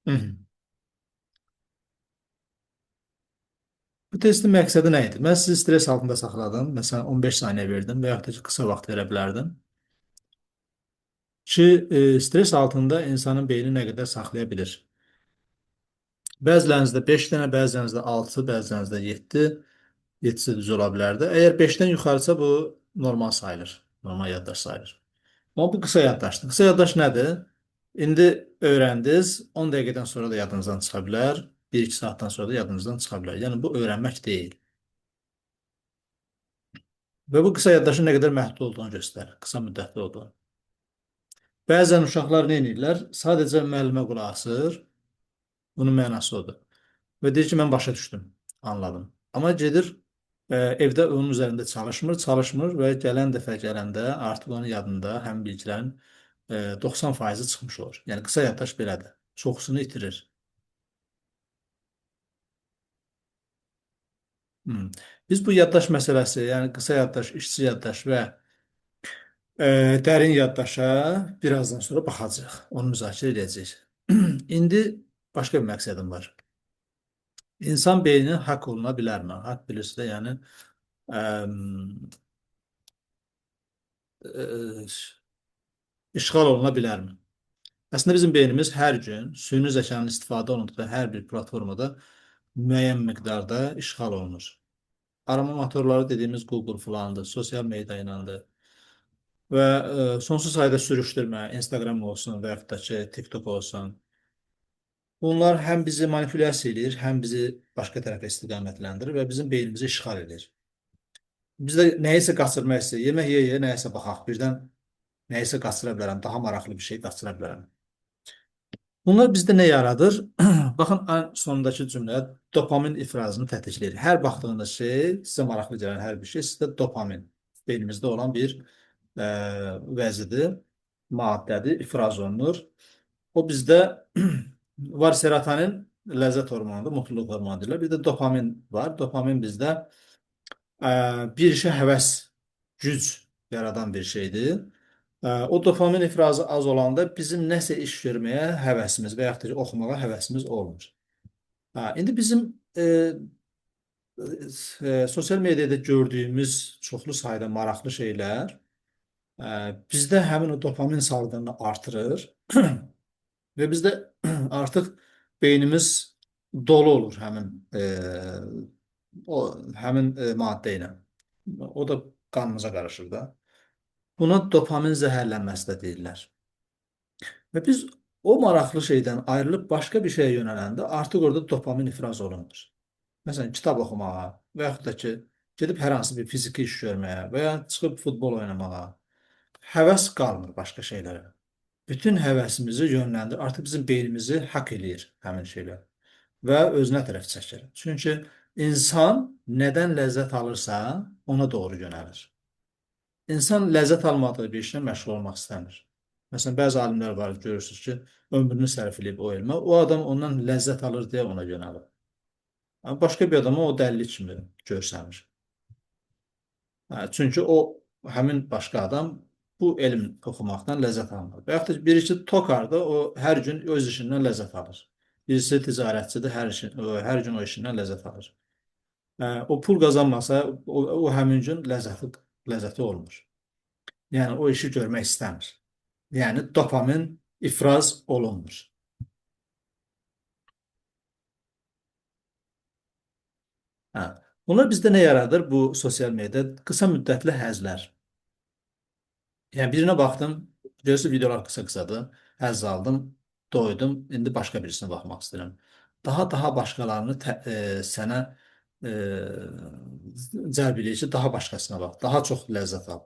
Hı hı. Bu testin məqsədi nə idi? Mən sizi stres altında saxladım. Məsələn, 15 saniyə verdim və yaxud da ki, qısa vaxt verə bilərdim. Ki, stres altında insanın beyni nə qədər saxlaya bilir. Bəzilərinizdə 5 dənə, bəzilərinizdə 6, bəzilərinizdə 7, 7-si düz ola bilərdi. Əgər 5-dən yuxarısa bu normal sayılır. Normal yaddaş sayılır. Amma bu qısa yaddaşdır. Qısa yaddaş nədir? İndi öyrəndiniz, 10 dəqiqədən sonra da yadınızdan çıxa bilər, 1-2 saatdan sonra da yadınızdan çıxa bilər. Yəni bu öyrənmək deyil. Və bu qısa yaddaşın nə qədər məhdud olduğunu göstərir, qısa müddətli olduğunu. Bəzən uşaqlar nə edirlər? Sadəcə müəllimə qulaq asır. Bunun mənası odur. Və deyir ki, mən başa düşdüm, anladım. Amma gedir, evdə onun üzərində çalışmır və gələn dəfə gələndə artıq onun yadında həmin bilgilərin 90% çıxmış olur. Yəni qısa yaddaş belədir. Çoxusunu itirir. Hmm. Biz bu yaddaş məsələsi, yəni qısa yaddaş, işçi yaddaş və dərin yaddaşa birazdan sonra baxacağıq. Onu müzakirə edəcəyik. İndi başqa bir məqsədim var. İnsan beyni hak oluna bilərmi? Hak bilirsə də, yəni ə, işğal oluna bilərmi? Əslində bizim beynimiz hər gün süni zəkanın istifadə olunduğu hər bir platformada müəyyən miqdarda işğal olunur. Arama motorları dediyimiz Google filandır, sosial media iləndir və sonsuz sayda sürüşdürmə, Instagram olsun və yaxud da ki, TikTok olsun. Bunlar həm bizi manipulyasiya edir, həm bizi başqa tərəfə istiqamətləndirir və bizim beynimizi işğal edir. Biz də nəyisə qaçırmaq istəyir, yemək yeyə nəyəsə baxaq, birdən nəyisə qaçıra bilərəm, daha maraqlı bir şey qaçıra bilərəm. Bunlar bizdə nə yaradır? Baxın, ən sondakı cümlə dopamin ifrazını tətikləyir. Hər baxdığınız şey, sizə maraqlı gələn hər bir şey sizdə dopamin beynimizdə olan bir ə, vəzidir, maddədir, ifraz olunur. O bizdə var serotonin, ləzzət hormonudur, mutluluq hormonu deyirlər. Bir də dopamin var. Dopamin bizdə bir işə həvəs, güc yaradan bir şeydir. O dopamin ifrazı az olanda bizim nəsə iş görməyə həvəsimiz və yaxud da ki, oxumağa həvəsimiz olmur. İndi bizim sosial mediada gördüyümüz çoxlu sayda maraqlı şeylər bizdə həmin o dopamin salgınını artırır və bizdə artıq beynimiz dolu olur həmin maddə ilə. O da qanımıza qarışır da. Buna dopamin zəhərlənməsi də deyirlər. Və biz o maraqlı şeydən ayrılıb başqa bir şeyə yönələndə artıq orada dopamin ifraz olunur. Məsələn, kitab oxumağa və yaxud da ki, gedib hər hansı bir fiziki iş görməyə və ya çıxıb futbol oynamağa həvəs qalmır başqa şeylərə. Bütün həvəsimizi yönləndir. Artıq bizim beynimizi haqq eləyir həmin şeylər və özünə tərəf çəkir. Çünki insan nədən ləzzət alırsa, ona doğru yönəlir. İnsan ləzzət almadığı bir işlə məşğul olmaq istəmir. Məsələn, bəzi alimlər var, görürsünüz ki, ömrünü sərf edib o elmə, o adam ondan ləzzət alır deyə ona yönəlir. Amma başqa bir adama o dəlillik kimi görsənir. Çünki o, həmin başqa adam bu elm oxumaqdan ləzzət almır. Və yaxud da birisi tokardır, o hər gün öz işindən ləzzət alır. Birisi ticarətçidir, hər gün o işindən ləzzət alır. O pul qazanmasa, o həmin gün ləzzəti olmur. Yəni o işi görmək istəmir. Yəni dopamin ifraz olunmur. Hə. Bunlar bizdə nə yaradır? Bu sosial mediada qısa müddətli həzlər. Yəni birinə baxdım, görürsüz videolar qısa-qısadır. Həzz aldım, doydum, indi başqa birisinə baxmaq istəyirəm. Daha başqalarını sənə e, cəlb eləyir ki, daha başqasına bax, daha çox ləzzət al.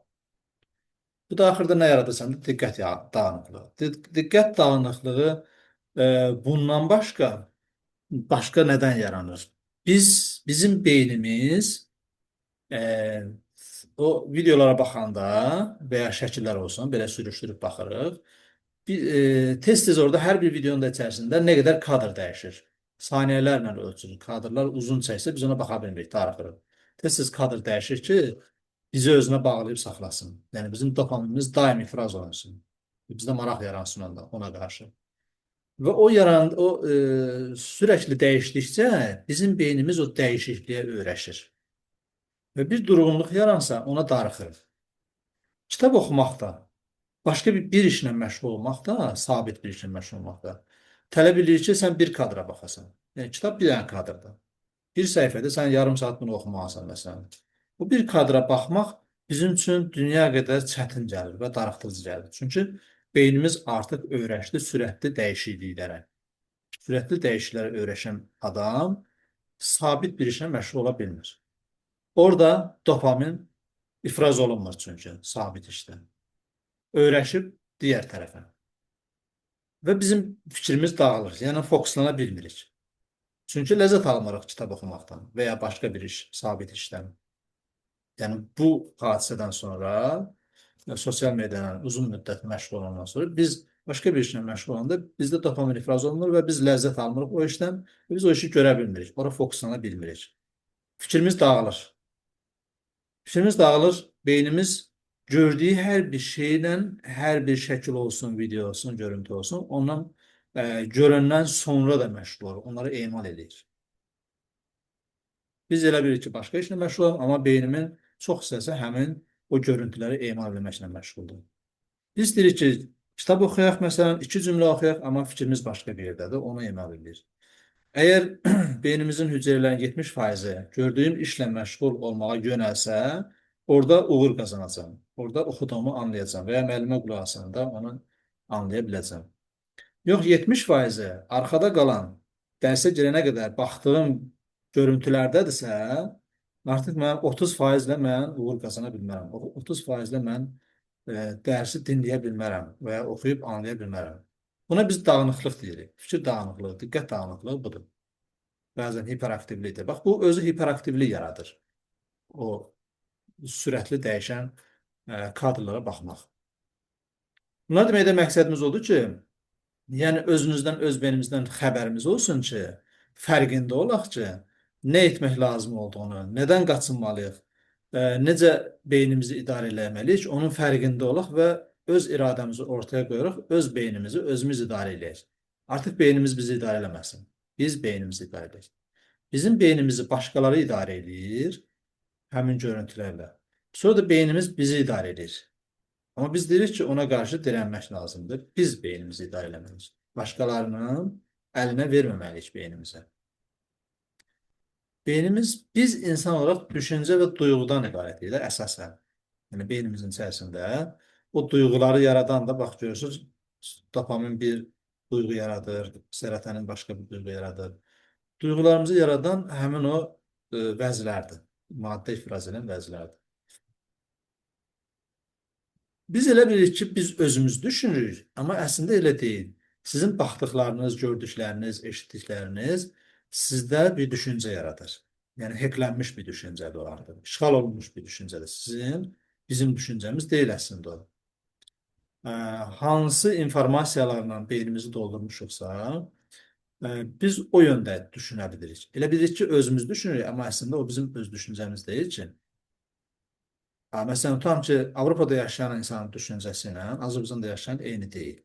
Bu da axırda nə yaradır səndə? Diqqət dağınıqlığı. Diqqət dağınıqlığı bundan başqa nədən yaranır? Bizim beynimiz e, o videolara baxanda və ya şəkillər olsun, belə sürüşdürüb baxırıq. Tez-tez orada hər bir videonun da içərisində nə qədər kadr dəyişir. Saniyələrlə ölçülür. Kadrlar uzun çəksə biz ona baxa bilmirik, darıxırıq. Tez-tez kadr dəyişir ki, bizi özünə bağlayıb saxlasın. Yəni bizim dopaminimiz daim ifraz olunsun. Bizdə maraq yaransın ona qarşı. Və sürekli dəyişdikcə bizim beynimiz o dəyişikliyə öyrəşir. Və bir durğunluq yaransa ona darıxır. Kitab oxumaq da, başqa bir işlə məşğul olmaq da, sabit bir işlə məşğul olmaq da tələb edir ki, sən bir kadra baxasan. Yəni, kitab bir dənə kadrdır. Bir səhifədə sən yarım saat bunu oxumalısan, məsələn. Bu bir kadra baxmaq bizim üçün dünya qədər çətin gəlir və darıxdırıcı gəlir. Çünki beynimiz artıq öyrəşdi sürətli dəyişikliklərə. Sürətli dəyişikliklərə öyrəşən adam sabit bir işlə məşğul ola bilmir. Orada dopamin ifraz olunmur çünki sabit işdə. Öyrəşib digər tərəfə. Və bizim fikrimiz dağılır, yəni fokuslana bilmirik. Çünki ləzzət almırıq kitab oxumaqdan və ya başqa bir iş, sabit işdən. Yəni bu hadisədən sonra sosial mediadan uzun müddət məşğul olandan sonra biz başqa bir işlə məşğul olanda bizdə dopamin ifraz olunur və biz ləzzət almırıq o işdən və biz o işi görə bilmirik, ora fokuslana bilmirik. Fikrimiz dağılır. Fikrimiz dağılır, beynimiz gördüyü hər bir şeylə, hər bir şəkil olsun, video olsun, görüntü olsun, ondan görəndən sonra da məşğul olur, onları emal edir. Biz elə bilirik ki, başqa işlə məşğul olun, amma beynimin çox hissəsi həmin o görüntüləri emal etməklə məşğuldur. Biz deyirik ki, kitab oxuyaq, məsələn, 2 cümlə oxuyaq, amma fikrimiz başqa bir yerdədir, onu emal edir. Əgər beynimizin hüceyrələrinin 70%-i gördüyüm işlə məşğul olmağa yönəlsə, orada uğur qazanacam. Orada oxuduğumu anlayacam və ya müəllimə qulaq asanda onu anlaya biləcəm. Yox, 70%-i arxada qalan, dərsə girənə qədər baxdığım görüntülərdədirsə, artıq mən 30%-lə mən uğur qazana bilmərəm. 30%-lə mən dərsi dinləyə bilmərəm və ya oxuyub anlaya bilmərəm. Buna biz dağınıqlıq deyirik. Fikir dağınıqlığı, diqqət dağınıqlığı budur. Bəzən hiperaktivlikdir. Bax, bu özü hiperaktivlik yaradır. O sürətli dəyişən kadrlara baxmaq. Buna deməkdə məqsədimiz odur ki, yəni özünüzdən, öz beynimizdən xəbərimiz olsun ki, fərqində olaq ki, nə etmək lazım olduğunu, nədən qaçınmalıyıq, necə beynimizi idarə eləməliyik, onun fərqində olaq və öz iradəmizi ortaya qoyaraq öz beynimizi özümüz idarə eləyək. Artıq beynimiz bizi idarə eləməsin. Biz beynimizi idarə eləyək. Bizim beynimizi başqaları idarə edir, həmin görüntülərlə. Sonra da beynimiz bizi idarə edir. Amma biz deyirik ki, ona qarşı dirənmək lazımdır. Biz beynimizi idarə eləməliyik. Başqalarının əlinə verməməliyik beynimizə. Beynimiz, biz insan olaraq düşüncə və duyğudan ibarətdir əsasən. Yəni, beynimizin içərisində o duyğuları yaradan da, bax, görürsünüz, dopamin bir duyğu yaradır, serotonin başqa bir duyğu yaradır. Duyğularımızı yaradan həmin o vəzlərdir. Maddə ifraz edən vəzlərdir. Biz elə bilirik ki, biz özümüz düşünürük, amma əslində elə deyil. Sizin baxdıqlarınız, gördükləriniz, eşitdikləriniz sizdə bir düşüncə yaradır. Yəni, hacklənmiş bir düşüncədir o artıq. İşğal olunmuş bir düşüncədir. Bizim düşüncəmiz deyil əslində o. Hansı informasiyalarla beynimizi doldurmuşuqsa, biz o yöndə düşünə bilirik. Elə bilirik ki, özümüz düşünürük, amma əslində o bizim öz düşüncəmiz deyil ki. Məsələn, tutam ki, Avropada yaşayan insanın düşüncəsi ilə Azərbaycanda yaşayan eyni deyil.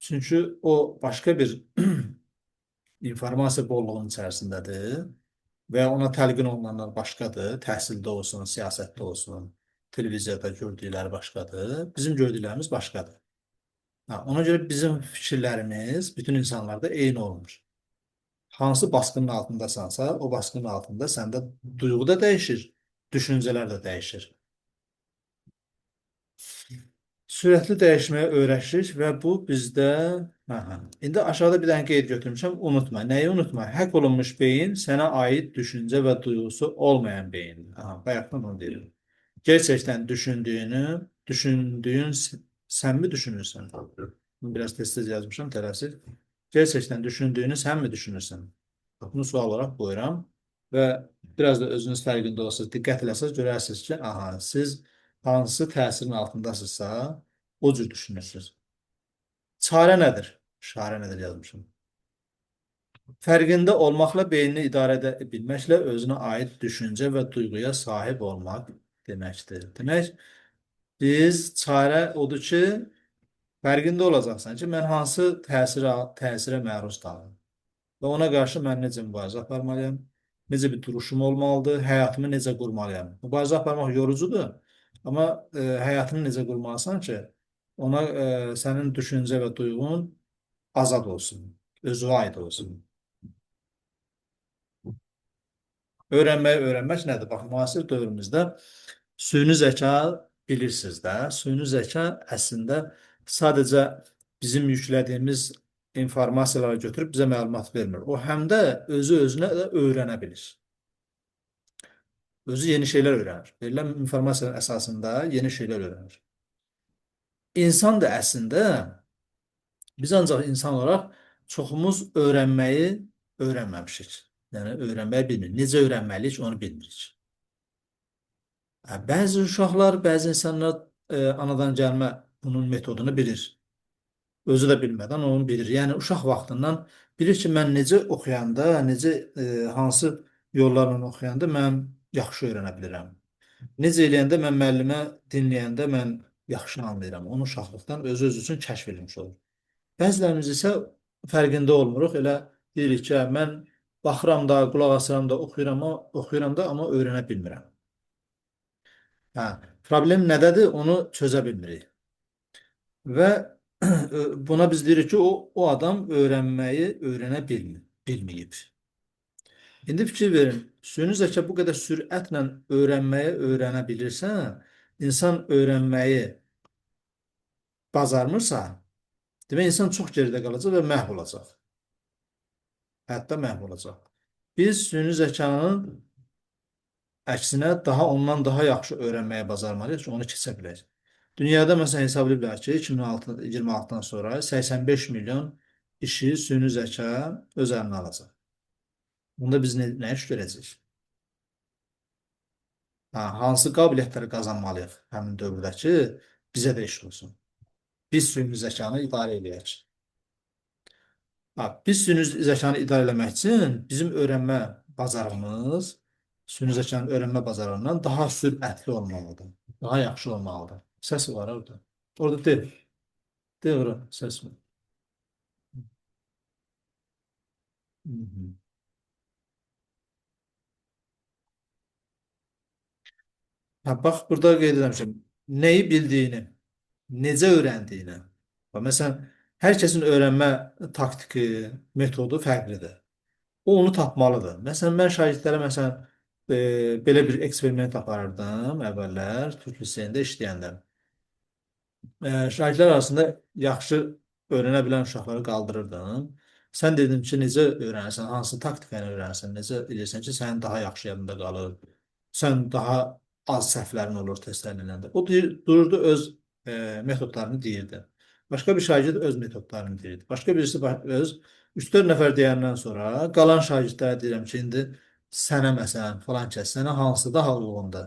Çünki o başqa bir informasiya bolluğunun içərisindədir və ona təlqin olunanlar başqadır, təhsildə olsun, siyasətdə olsun, televiziyada gördükləri başqadır, bizim gördüklərimiz başqadır. Ona görə bizim fikirlərimiz bütün insanlarda eyni olmur. Hansı baskının altındasansa, o baskının altında səndə duyğu da dəyişir, düşüncələr də dəyişir. Sürətli dəyişməyə öyrəşirik və bu bizdə... İndi aşağıda bir dənə qeyd götürmüşəm, unutma. Nəyi unutma? Həkk olunmuş beyin sənə aid düşüncə və duyğusu olmayan beyindir. Bayaqdan onu deyirəm. Gerçəkdən düşündüyün sən mi düşünürsən? Bunu biraz tez-tez yazmışam, tələsir. Gerçəkdən düşündüyünü sən mi düşünürsən? Bunu sual olaraq qoyuram və biraz da özünüz fərqində olsanız, diqqət eləsəz, görərsiniz ki, siz hansı təsirin altındasınızsa, o cür düşünürsünüz. Çarə nədir? Şarə nədir yazmışım. Fərqində olmaqla beynini idarə edə bilməklə özünə aid düşüncə və duyğuya sahib olmaq deməkdir. Demək, biz çarə odur ki, Fərqində olacaqsan ki, mən hansı təsirə məruz qaldım və ona qarşı mən necə mübarizə aparmalıyam, necə bir duruşum olmalıdır, həyatımı necə qurmalıyam. Mübarizə aparmaq yorucudur, amma həyatını necə qurmalısan ki, ona sənin düşüncə və duyğun azad olsun, özünə aid olsun. Öyrənmək nədir? Bax, müasir dövrümüzdə süni zəka bilirsiniz də, süni zəka əslində sadəcə bizim yüklədiyimiz informasiyaları götürüb bizə məlumat vermir. O həm də özü özünə də öyrənə bilir. Özü yeni şeylər öyrənir. Verilən informasiyanın əsasında yeni şeylər öyrənir. İnsan da əslində biz ancaq insan olaraq çoxumuz öyrənməyi öyrənməmişik. Yəni öyrənməyi bilmirik. Necə öyrənməliyik onu bilmirik. Bəzi uşaqlar, bəzi insanlar anadan gəlmə bunun metodunu bilir. Özü də bilmədən onu bilir. Yəni uşaq vaxtından bilir ki, mən necə oxuyanda, necə hansı yollarla oxuyanda mən yaxşı öyrənə bilirəm. Necə eləyəndə mən müəllimə dinləyəndə mən yaxşı anlayıram. Onu uşaqlıqdan özü üçün kəşf edilmiş olur. Bəzilərimiz isə fərqində olmuruq. Elə deyirik ki, mən baxıram da, qulaq asıram da, oxuyuram da, amma öyrənə bilmirəm. Hə, problem nədədir? Onu çözə bilmirik. Və buna biz deyirik ki, o adam öyrənməyi bilməyib. İndi fikir verin, süni zəka bu qədər sürətlə öyrənməyi öyrənə bilirsə, insan öyrənməyi bacarmırsa, demək insan çox geridə qalacaq və məhv olacaq. Hətta məhv olacaq. Biz süni zəkanın əksinə ondan daha yaxşı öyrənməyə bacarmalıyıq ki, onu keçə bilək. Dünyada məsələn hesab ediblər ki, 2026-dan sonra 85 milyon işi süni zəka öz əlinə alacaq. Bunda biz nə iş görəcəyik? Hansı qabiliyyətləri qazanmalıyıq həmin dövrdə ki, bizə də iş olsun. Biz süni zəkanı idarə edək. Biz süni zəkanı idarə etmək üçün bizim öyrənmə bacarığımız süni zəkanın öyrənmə bacarığından daha sürətli olmalıdır. Daha yaxşı olmalıdır. Səs var orada. Orada deyil. Deyil ora səs var. Hı -hı. Bax, burada qeyd etmişim. Nəyi bildiyini, necə öyrəndiyini. Məsələn, hər kəsin öyrənmə taktiki, metodu fərqlidir. O onu tapmalıdır. Məsələn, mən şagirdlərə belə bir eksperiment aparırdım əvvəllər Türk liseyində işləyəndə. Şagirdlər arasında yaxşı öyrənə bilən uşaqları qaldırırdım. Sən dedin ki, necə öyrənirsən, hansı taktika ilə öyrənirsən, necə edirsən ki, sənin daha yaxşı yadında qalır, sən daha az səhvlərin olur testlərin eləndə. O dururdu öz metodlarını deyirdi. Başqa bir şagird öz metodlarını deyirdi. Başqa birisi öz 3-4 nəfər deyəndən sonra qalan şagirdlərə deyirəm ki, indi sənə məsələn falan kəs, sənə hansı daha uyğundur?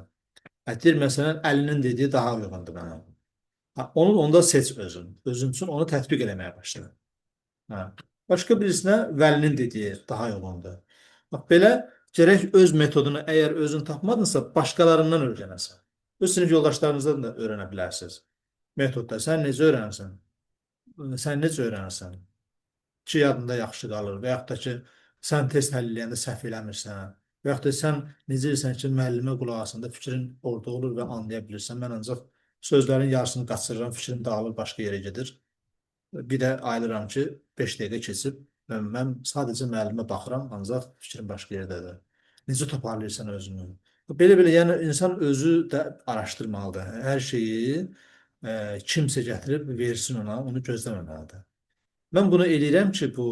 Deyir məsələn Əlinin dediyi daha uyğundur mənə. Onu onda seç özün. Özün üçün onu tətbiq eləməyə başla. Hə. Başqa birisinə Vəlinin dediyi daha uyğundur. Bax, belə gərək öz metodunu əgər özün tapmadınsa, başqalarından öyrənəsən. Öz sinif yoldaşlarınızdan da öyrənə bilərsiniz. Metodda sən necə öyrənirsən? Sən necə öyrənirsən? Ki, yadında yaxşı qalır və yaxud da ki, sən test həll eləyəndə səhv eləmirsən və yaxud da sən necə edirsən ki, müəllimə qulaq asanda fikrin orada olur və anlaya bilirsən. Mən ancaq sözlərin yarısını qaçırıram, fikrim dağılır, başqa yerə gedir. Bir də ayılıram ki, 5 dəqiqə keçib və mən sadəcə müəllimə baxıram, ancaq fikrim başqa yerdədir. Necə toparlayırsan özünü? Belə-belə, yəni insan özü də araşdırmalıdır. Hər şeyi kimsə gətirib versin ona, onu gözləməməlidir. Mən bunu eləyirəm ki, bu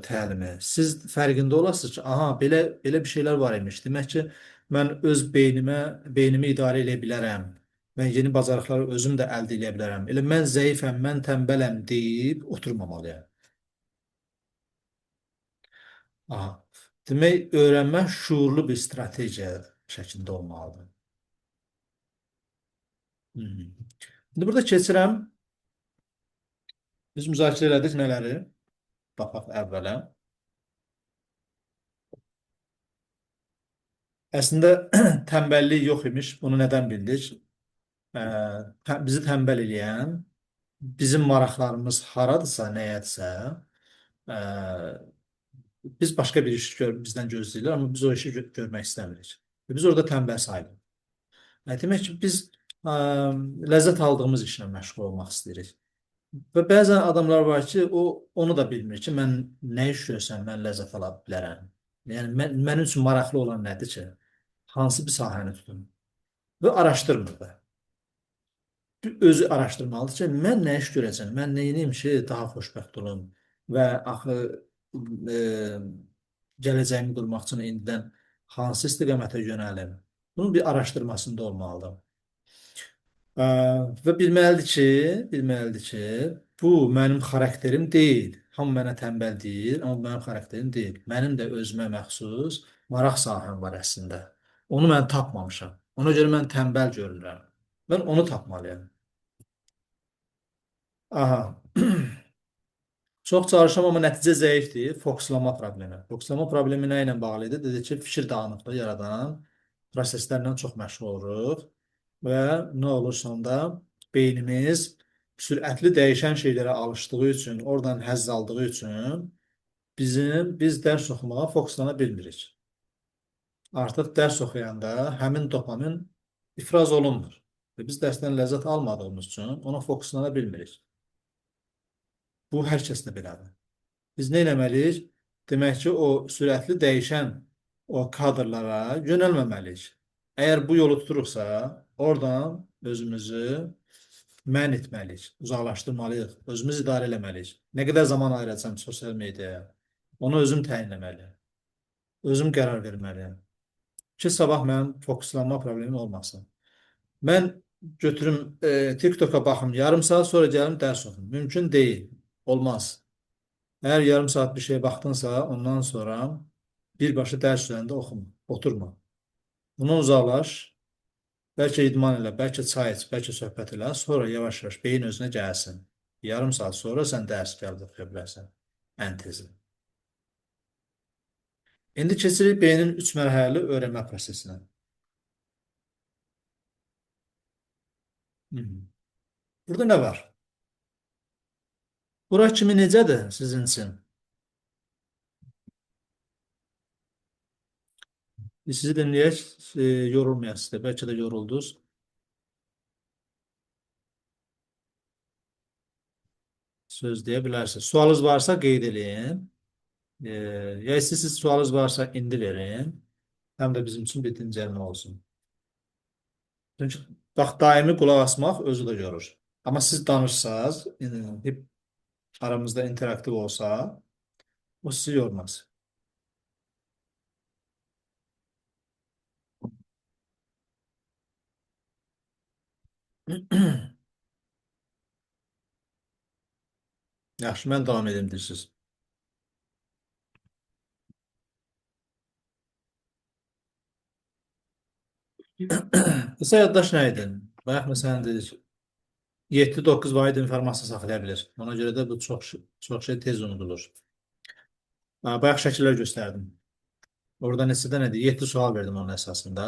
təlimi. Siz fərqində olasınız ki, aha, belə bir şeylər var imiş. Demək ki, mən öz beynimi idarə edə bilərəm. Mən yeni bacarıqları özüm də əldə edə bilərəm. Elə mən zəifəm, mən tənbələm deyib oturmamalıyam. Aha. Demək, öyrənmə şuurlu bir strategiya şəklində olmalıdır. Hı -hı. İndi burada keçirəm. Biz müzakirə elədik nələri? Baxaq əvvələ. Əslində tənbəllik yox imiş. Bunu nədən bildik? Bizi tənbəl eləyən. bizim maraqlarımız haradırsa, nəyədirsə, ə, biz başqa bir iş bizdən gözləyirlər, amma biz o işi görmək istəmirik. Və biz orada tənbəl sayılırıq. Demək ki, biz ə, ləzzət aldığımız işlə məşğul olmaq istəyirik. Və bəzən adamlar var ki, onu da bilmir ki, mən nə iş görsəm mən ləzzət ala bilərəm. Yəni mənim üçün maraqlı olan nədir ki, hansı bir sahəni tutum və araşdırmır da. Özü araşdırmalıdır ki, mən nə iş görəcəm, mən nə edeyim ki, daha xoşbəxt olum və axı e, gələcəyimi qurmaq üçün indidən hansı istiqamətə yönəlim. Bunun bir araşdırmasında olmalıdır. Ə, və bilməlidir ki, bu mənim xarakterim deyil. Hamı mənə tənbəl deyir, amma bu mənim xarakterim deyil. Mənim də özümə məxsus maraq sahəm var əslində. Onu mən tapmamışam. Ona görə mən tənbəl görürəm. Mən onu tapmalıyam. Aha. Çox çalışıram, amma nəticə zəifdir. Fokslama problemi. Fokslama problemi nə ilə bağlı idi? Dedi ki, fikir dağınıqlığı yaradan proseslərlə çox məşğul oluruq və nə olur sonda beynimiz sürətli dəyişən şeylərə alışdığı üçün, oradan həzz aldığı üçün biz dərs oxumağa fokslana bilmirik. Artıq dərs oxuyanda həmin dopamin ifraz olunmur və biz dərsdən ləzzət almadığımız üçün ona fokslana bilmirik. Bu hər kəsdə belədir. Biz nə etməliyik? Demək ki, o sürətli dəyişən o kadrlara yönəlməməliyik. Əgər bu yolu tuturuqsa, oradan özümüzü mən etməliyik, uzaqlaşdırmalıyıq, özümüz idarə eləməliyik. Nə qədər zaman ayıracam sosial mediaya, onu özüm təyin etməliyəm, özüm qərar verməliyəm ki, sabah mənim fokuslanma problemim olmasın. Mən götürüm TikToka baxım, yarım saat sonra gəlim dərs oxum. Mümkün deyil, olmaz. Əgər yarım saat bir şeye baxdınsa, ondan sonra birbaşa dərs üzərində oxuma, oturma. Bundan uzaqlaş, bəlkə idman elə, bəlkə çay iç, bəlkə söhbət elə, sonra yavaş-yavaş beyin özünə gəlsin. Yarım saat sonra sən dərs gəlib oxuya bilərsən. Ən tezi. İndi keçirik beynin 3 mərhələli öyrənmə prosesinə. Hı -hı. Burada nə var? Bura kimi necədir sizin üçün? Sizi dinləyək, yorulmayasınız da, bəlkə də yoruldunuz. Söz deyə bilərsiniz. Sualınız varsa qeyd edin. E, ya istəyirsiniz sualınız varsa indi verin. Həm də bizim üçün bir dincəlmə olsun. Çünki bax, daimi qulaq asmaq özü də görür. Amma siz danışsanız, hep aramızda interaktiv olsa, o sizi yormaz. Yaxşı, mən davam edim deyirsiniz. Qısa yaddaş nə idi? Bayaq məsələn dedik, 7-9 vaid informasiya saxlaya bilir. Ona görə də bu çox şey tez unudulur. Bayaq şəkillər göstərdim. Orada neçə dənədir? 7 sual verdim onun əsasında.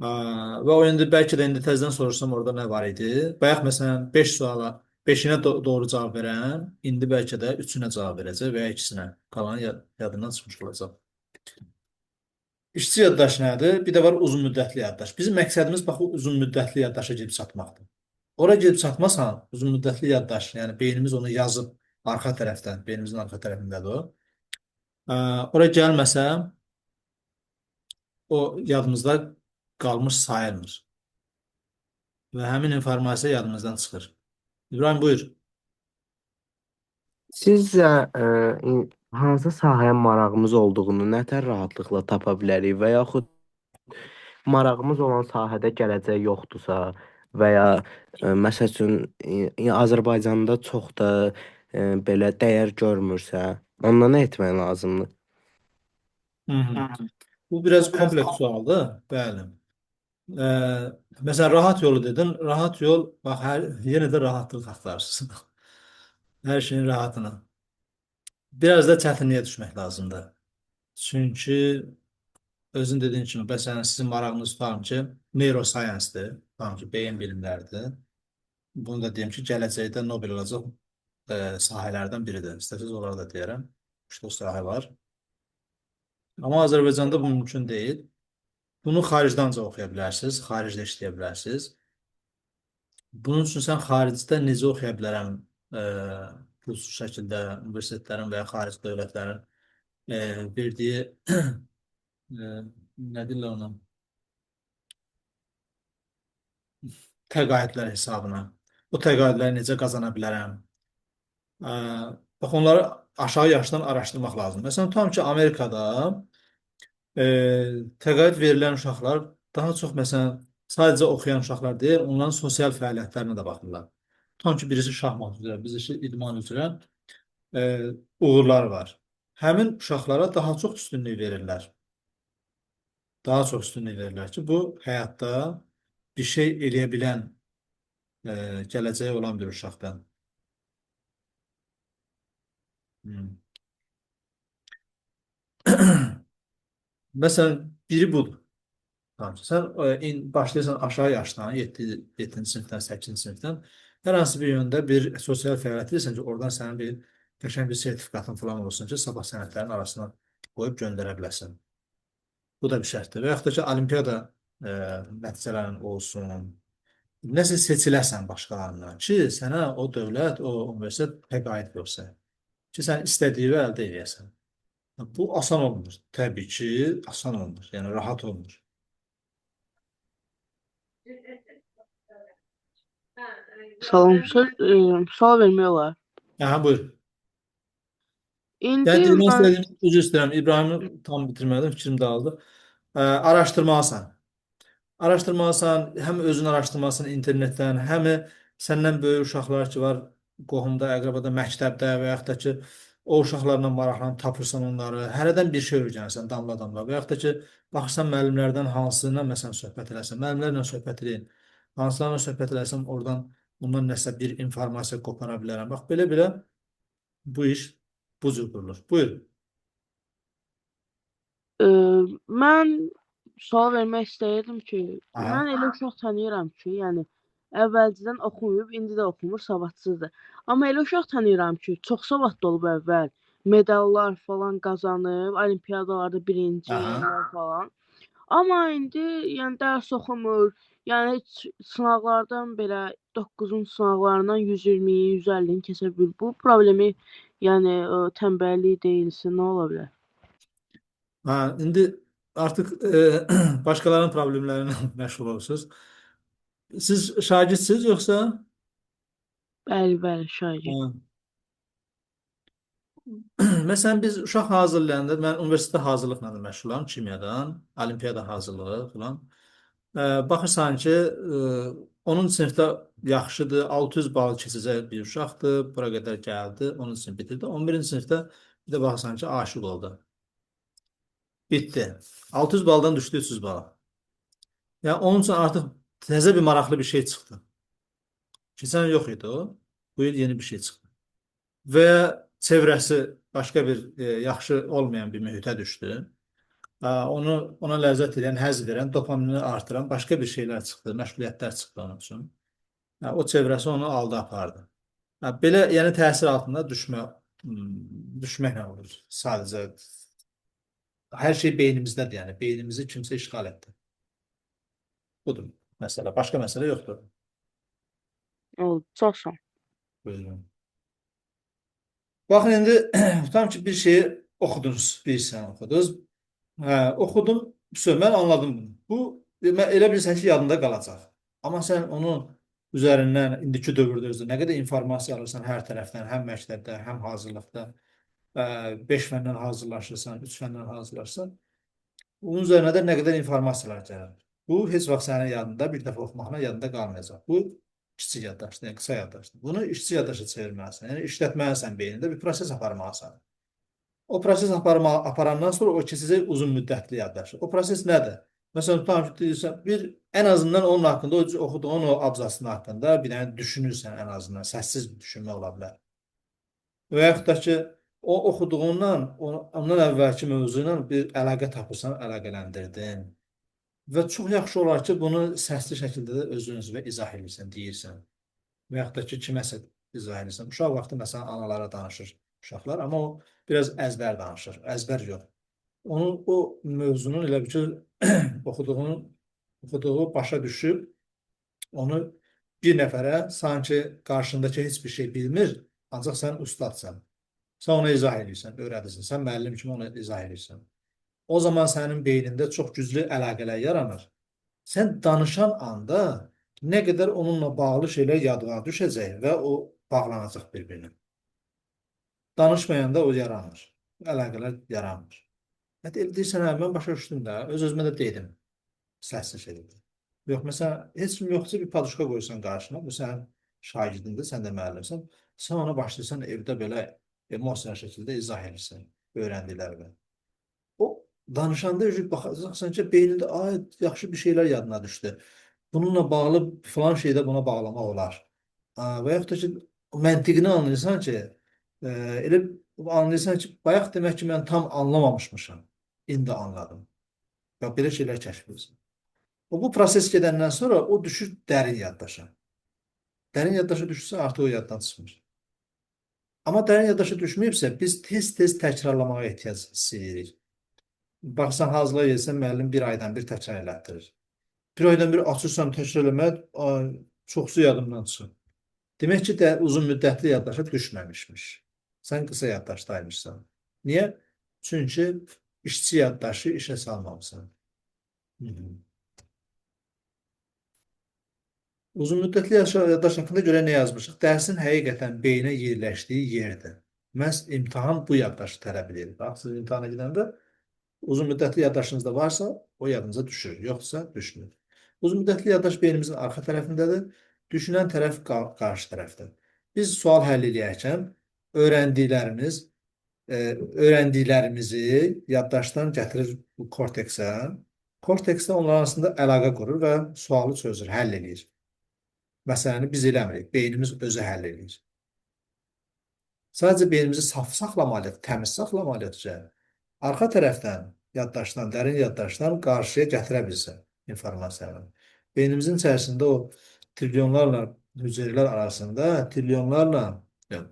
Və o indi bəlkə də indi təzədən sorursam orada nə var idi? Bayaq məsələn 5 suala 5-inə doğru cavab verən, indi bəlkə də 3-ünə cavab verəcək və ya ikisinə. Qalanı yadından çıxmış olacaq. İşçi yaddaş nədir? Bir də var uzun müddətli yaddaş. Bizim məqsədimiz bax, uzun müddətli yaddaşa gedib çatmaqdır. Ora gedib çatmasan, uzun müddətli yaddaş, yəni beynimiz onu yazıb arxa tərəfdən, beynimizin arxa tərəfindədir o. Ora gəlməsə, o yadımızda qalmış sayılmır və həmin informasiya yadımızdan çıxır. İbrahim, buyur. Sizcə hansı sahəyə marağımız olduğunu nətər rahatlıqla tapa bilərik və yaxud marağımız olan sahədə gələcək yoxdursa və ya məsəl üçün Azərbaycanda çox da belə dəyər görmürsə, onda nə etmək lazımdır? Hı -hı. Bu biraz kompleks sualdır. Bəli. Məsələn, rahat yolu dedin. Rahat yol, bax, yenə də rahatlıq axtarırsın. Hər şeyin rahatına. Biraz da çətinliyə düşmək lazımdır. Çünki özün dediyin kimi, məsələn, sizin marağınız tutarım ki, neuroscience-dir, tutarım ki, beyin bilimləridir. Bunu da deyim ki, gələcəkdə Nobel olacaq sahələrdən biridir. İstəsəz onları da deyərəm. İşte o sahə var. Amma Azərbaycanda bu mümkün deyil. Bunu xaricdən ancaq oxuya bilərsiniz, xaricdə işləyə bilərsiniz. Bunun üçün sən xaricdə necə oxuya bilərəm pulsuz şəkildə universitetlərin və ya xarici dövlətlərin verdiyi nə deyirlər ona? Təqaüdlər hesabına. O təqaüdləri necə qazana bilərəm? Ə, Bax, onları aşağı yaşdan araşdırmaq lazım. Məsələn, tutam ki, Amerikada e, təqaüd verilən uşaqlar daha çox, məsələn, sadəcə oxuyan uşaqlar deyil, onların sosial fəaliyyətlərinə də baxırlar. Tutam ki, birisi şahmat üzrə, birisi idman üzrə e, uğurları var. Həmin uşaqlara daha çox üstünlük verirlər. Daha çox üstünlük verirlər ki, bu həyatda bir şey eləyə bilən, gələcəyi olan bir uşaqdan. Hmm. Məsələn, biri budur. Tamam. Sən başlayırsan aşağı yaşdan, 7-ci sinifdən, 8-ci sinifdən hər hansı bir yöndə bir sosial fəaliyyət edirsən ki, oradan sənin bir qəşəng bir sertifikatın falan olsun ki, sabah sənədlərin arasına qoyub göndərə biləsən. Bu da bir şərtdir. Və yaxud da ki, olimpiada nəticələrin olsun. Nəsə seçiləsən başqalarından ki, sənə o dövlət, o universitet təqaüd versin ki, sən istədiyi əldə edəsən. Bu asan olmur. Təbii ki, asan olmur. Yəni rahat olmur. Salam, sual vermək olar. Aha, buyur. İndi Yəni demək mən istədiyim, üzr istəyirəm, İbrahim'i tam bitirmədim, fikrim dağıldı. Araşdırmalısan. Araşdırmalısan, həm özün araşdırmalısan internetdən, həm səndən böyük uşaqlar ki var, qohumda, əqrabada, məktəbdə və yaxud da ki, o uşaqlarla maraqlanıb tapırsan onları, hərədən bir şey öyrənirsən damla-damla və yaxud da ki, baxırsan müəllimlərdən hansıyla məsələn söhbət eləsən, müəllimlərlə söhbət eləyin, hansılarla söhbət eləsən, oradan bundan nəsə bir informasiya qopara bilərəm. Bax, belə-belə bu iş bu cür qurulur. Buyur. e, mən sual vermək istəyirdim ki, Aha. mən elə uşaq tanıyıram ki, yəni əvvəlcədən oxumayıb, indi də oxumur, savadsızdır. Amma elə uşaq tanıyıram ki, çox savadlı olub əvvəl, medallar falan qazanıb, olimpiadalarda birinci Aha. yerlər falan. Amma indi yəni dərs oxumur, yəni heç sınaqlardan belə 9-cu sınaqlarından 120-yi, 150-ni keçə bilmir. Bu problemi yəni tənbəllik deyilsə nə ola bilər? Ha, indi artıq başqalarının problemlərinə məşğul olursunuz. Siz şagirdsiniz yoxsa? Bəli, bəli, şagird. Ha. Məsələn, biz uşaq hazırlayanda, mən universitetdə hazırlıqla da məşğulam, kimyadan, olimpiyada hazırlığı falan. Baxırsan ki, 10-cu sinifdə yaxşıdır, 600 bal keçəcək bir uşaqdır, bura qədər gəldi, 10-cu sinif bitirdi. 11-ci sinifdə bir də baxırsan ki, aşıq oldu. Bitdi. 600 baldan düşdü 300 bala. Yəni onun üçün artıq təzə bir maraqlı bir şey çıxdı. Keçən il yox idi o. Bu il yeni bir şey çıxdı. Və çevrəsi başqa bir yaxşı olmayan bir mühitə düşdü. Ona ləzzət edən, həzz verən, dopaminini artıran başqa bir şeylər çıxdı, məşğuliyyətlər çıxdı onun üçün. O çevrəsi onu aldı, apardı. Belə yəni təsir altında düşməklə olur. Sadəcə hər şey beynimizdədir, yəni beynimizi kimsə işğal etdi. Budur məsələ. Başqa məsələ yoxdur. Oldu, çox sağ ol. Buyurun. Baxın, indi tutam ki, bir şeyi oxudunuz, bir hissəni oxudunuz. Oxudum, mən anladım bunu. Bu, elə bilirsən ki, yadında qalacaq. Amma sən onun üzərindən, indiki dövrdə özdə nə qədər informasiya alırsan hər tərəfdən, həm məktəbdə, həm hazırlıqda, 5 fəndən hazırlaşırsan, 3 fəndən hazırlaşırsan, bunun üzərinə də nə qədər informasiyalar gəlir. Bu, heç vaxt sənin yadında, bir dəfə oxumaqla yadında qalmayacaq. Bu, kiçik yaddaşdır, yəni qısa yaddaşdır. Bunu işçi yaddaşa çevirməlisən, yəni işlətməlisən beynində, bir proses aparmalısan. O proses aparandan sonra o keçəcək uzun müddətli yaddaşı. O proses nədir? Məsələn, tutam ki, deyirsən, ən azından onun haqqında, oxuduğun o abzasının haqqında bir dənə düşünürsən ən azından, səssiz bir düşünmə ola bilər. Və yaxud da ki, o oxuduğundan, ondan əvvəlki mövzu ilə bir əlaqə tapırsan, əlaqələndirdin. Və çox yaxşı olar ki, bunu səsli şəkildə də özün-özünə izah edirsən, deyirsən. və yaxud da ki, kiməsə izah edirsən. Uşaq vaxtı məsələn analara danışır uşaqlar, amma o biraz əzbər danışır, əzbər yox. Onun o mövzunun elə bir ki, oxuduğu başa düşüb, onu bir nəfərə sanki qarşındakı heç bir şey bilmir, ancaq sən ustadsan. Sən ona izah edirsən, öyrədirsən, sən müəllim kimi ona izah edirsən. O zaman sənin beynində çox güclü əlaqələr yaranır. Sən danışan anda nə qədər onunla bağlı şeylər yadına düşəcək və o bağlanacaq bir-birinə. Danışmayanda o yaranır, əlaqələr yaranmır. Hətta deyirsən, hə, mən başa düşdüm də, öz-özümə də dedim, səssiz şeydir. Yox, məsələn, heç kim yoxsa bir paduşka qoysan qarşına, bu sənin şagirdindir, sən də müəllimsən, sən ona başlayırsan evdə belə emosiyalı şəkildə izah edirsən öyrəndiklərini. O danışanda baxacaqsan ki, beynində yaxşı bir şeylər yadına düşdü. Bununla bağlı filan şeydə buna bağlamaq olar. Və yaxud da ki, məntiqini anlayırsan ki, elə anlayırsan ki, bayaq demək ki, mən tam anlamamışmışam. İndi anladım. Və belə şeylər kəşf edirsən. Bu proses gedəndən sonra o düşür dərin yaddaşa. Dərin yaddaşa düşürsə artıq o yaddan çıxmır. Amma dərin yaddaşa düşməyibsə, biz tez-tez təkrarlamağa ehtiyac hiss. Baxsan, hazırlığa gelsən, müəllim bir aydan bir təkrar elətdirir. Bir aydan bir açırsan təkrar eləmək, çoxsu yadımdan çıxır. Demək ki, uzun müddətli yaddaşa düşməmişmiş. Sən qısa yaddaşdaymışsan. Niyə? Çünki işçi yaddaşı işə salmamısan. Uzun müddətli yaddaş haqqında görə nə yazmışıq? Dərsin həqiqətən beynə yerləşdiyi yerdir. Məhz imtahan bu yaddaşı tələb edir. Bax, siz imtahana gedəndə uzun müddətli yaddaşınızda varsa, o yadınıza düşür, yoxsa düşmür. Uzun müddətli yaddaş beynimizin arxa tərəfindədir, düşünən tərəf qarşı tərəfdir. Biz sual həll edərkən öyrəndiklərimizi yaddaşdan gətirir korteksə. Korteksdə onların arasında əlaqə qurur və sualı çözür, həll edir. Məsələni biz eləmirik, beynimiz özü həll edir. Sadəcə beynimizi saf saxlamalıyıq, təmiz saxlamalıyıq ki, arxa tərəfdən, yaddaşdan, dərin yaddaşdan qarşıya gətirə bilsin informasiyanı. Beynimizin içərisində o trilyonlarla hüceyrələr arasında,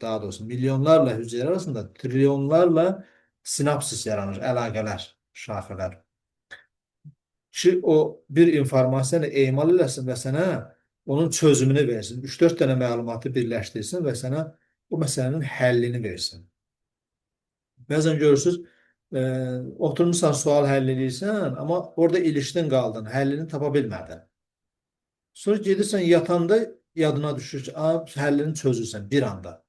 daha doğrusu milyonlarla hüceyrələr arasında trilyonlarla sinapsis yaranır, əlaqələr, şaxələr. Ki, o bir informasiyanı emal eləsin və sənə onun çözümünü versin, 3-4 dənə məlumatı birləşdirsin və sənə o məsələnin həllini versin. Bəzən görürsünüz, oturmuşsan, sual həll edirsən, amma orada ilişdin qaldın, həllini tapa bilmədin. Sonra gedirsən, yatanda yadına düşür ki, həllini çözürsən bir anda.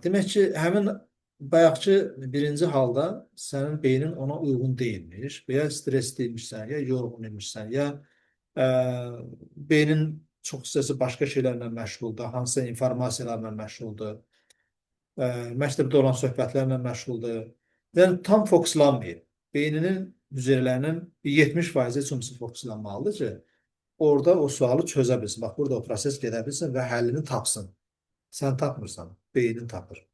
Demək ki, həmin bayaqki birinci halda sənin beynin ona uyğun deyilmiş, və ya stressliymişsən, ya yorğun imişsən, ya beynin çox hissəsi başqa şeylərlə məşğuldur, hansısa informasiyalarla məşğuldur, məktəbdə olan söhbətlərlə məşğuldur. Yəni, tam fokuslanmayıb. Beyninin hüceyrələrinin 70% üçün fokuslanmalıdır ki, orada o sualı çözə bilsin. Bax, burada o proses gedə bilsin və həllini tapsın. Sən tapmırsan, beynin tapır.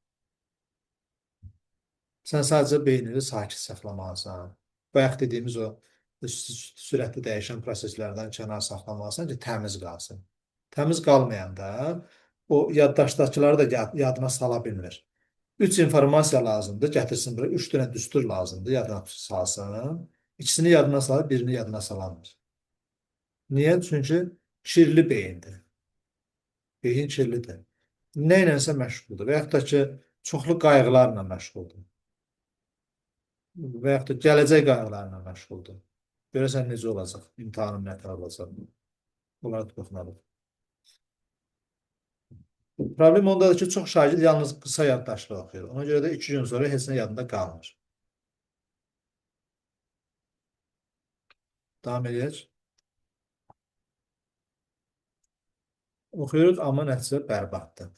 Sən sadəcə beynini sakit saxlamalısan. Bayaq dediyimiz o sürətli dəyişən proseslərdən kənar saxlamalısan ki, təmiz qalsın. Təmiz qalmayanda o yaddaşdakıları da yadına sala bilmir. 3 informasiya lazımdır, gətirsin bura. 3 dənə düstur lazımdır, yadına salsın. İkisini yadına salır, birini yadına salamır. Niyə? Çünki kirli beyindir. Beyin kirlidir. Nə ilənsə məşğuldur və yaxud da ki, çoxlu qayğılarla məşğuldur. Və yaxud da gələcək qayğılarla məşğuldur. Görəsən necə olacaq, imtahanın nətər olacaq. Bunlara toxunalım. Problem ondadır ki, çox şagird yalnız qısa yaddaşlı oxuyur. Ona görə də 2 gün sonra heç nə yadında qalmır. Davam edək. Oxuyuruq, amma nəticə bərbaddır.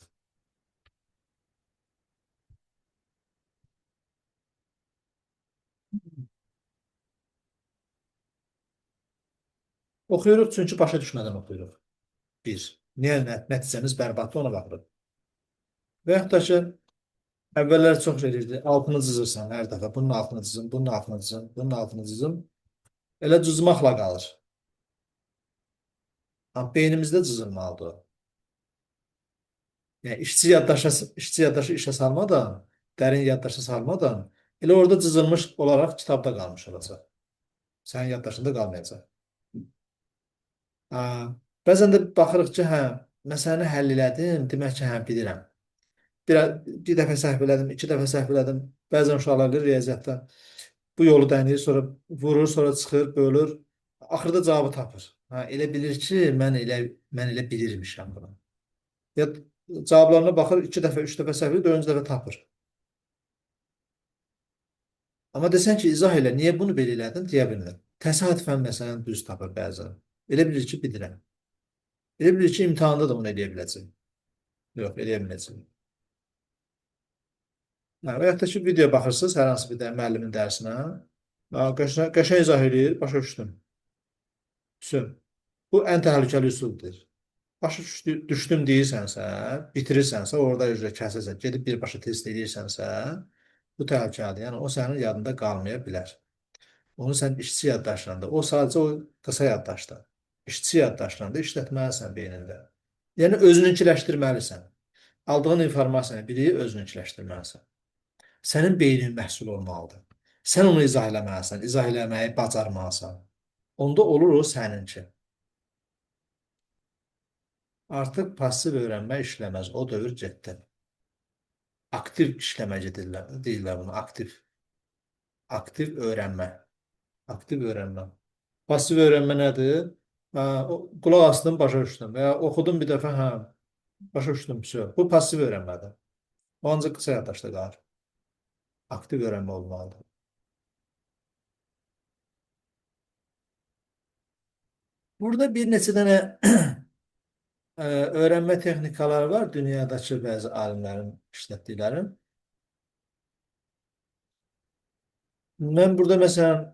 Oxuyuruq, çünki başa düşmədən oxuyuruq. 1. Niyə nəticəmiz bərbaddır, ona baxırıq. Və yaxud da ki, əvvəllər çox şey deyirdi, altını cızırsan hər dəfə, bunun altını cızım, bunun altını cızım, bunun altını cızım. Elə cızmaqla qalır. Beynimizdə cızılmalıdır o. Yəni işçi yaddaşı işə salmadan, dərin yaddaşa salmadan elə orada cızılmış olaraq kitabda qalmış olacaq. Sənin yaddaşında qalmayacaq. Ha, bəzən də baxırıq ki, hə, məsələni həll elədim, demək ki, hə, bilirəm. Bir dəfə səhv elədim, iki dəfə səhv elədim. Bəzən uşaqlar bilir riyaziyyatda bu yolu dənəyir, sonra vurur, sonra çıxır, bölür. Axırda cavabı tapır. Ha, elə bilir ki, mən elə bilirmişəm bunu. Ya cavablarına baxır, iki dəfə, üç dəfə səhv edir, dördüncü dəfə tapır. Amma desən ki, izah elə, niyə bunu belə elədin, deyə bilmir. Təsadüfən məsələn düz tapır bəzən. Elə bilir ki, bilirəm. Elə bilir ki, imtahanda da bunu eləyə biləcək. Yox, eləyə biləcək. Və yaxud da ki, video baxırsınız hər hansı bir müəllimin dərsinə. Qəşəng izah eləyir, başa düşdüm. Bu ən təhlükəli üsuldur. Başa düşdüm deyirsənsə, bitirirsənsə, orada üzrə kəsəsən, gedib birbaşa test edirsənsə, bu təhlükəlidir. Yəni, o sənin yadında qalmaya bilər. Onu sən işçi yaddaşla da, o sadəcə o qısa yaddaşda. İşçi yaddaşla da işlətməlisən beynində. Yəni, özününkiləşdirməlisən. Aldığın informasiyanı, biliyi özününkiləşdirməlisən. Sənin beynin məhsul olmalıdır. Sən onu izah eləməlisən, izah eləməyi bacarmalısan. Onda olur o səninki. Artıq pasiv öyrənmə işləməz. O dövr getdi. Aktiv işləmə deyirlər bunu. Aktiv öyrənmə. Aktiv öyrənmə. Pasiv öyrənmə nədir? Qulaq asdım, başa düşdüm. Və ya oxudum bir dəfə, hə, başa düşdüm. Bu pasiv öyrənmədir. O ancaq qısa yaddaşda qalır. Aktiv öyrənmə olmalıdır. Burada bir neçə dənə öyrənmə texnikaları var dünyadakı bəzi alimlərin işlətdikləri. Mən burada məsələn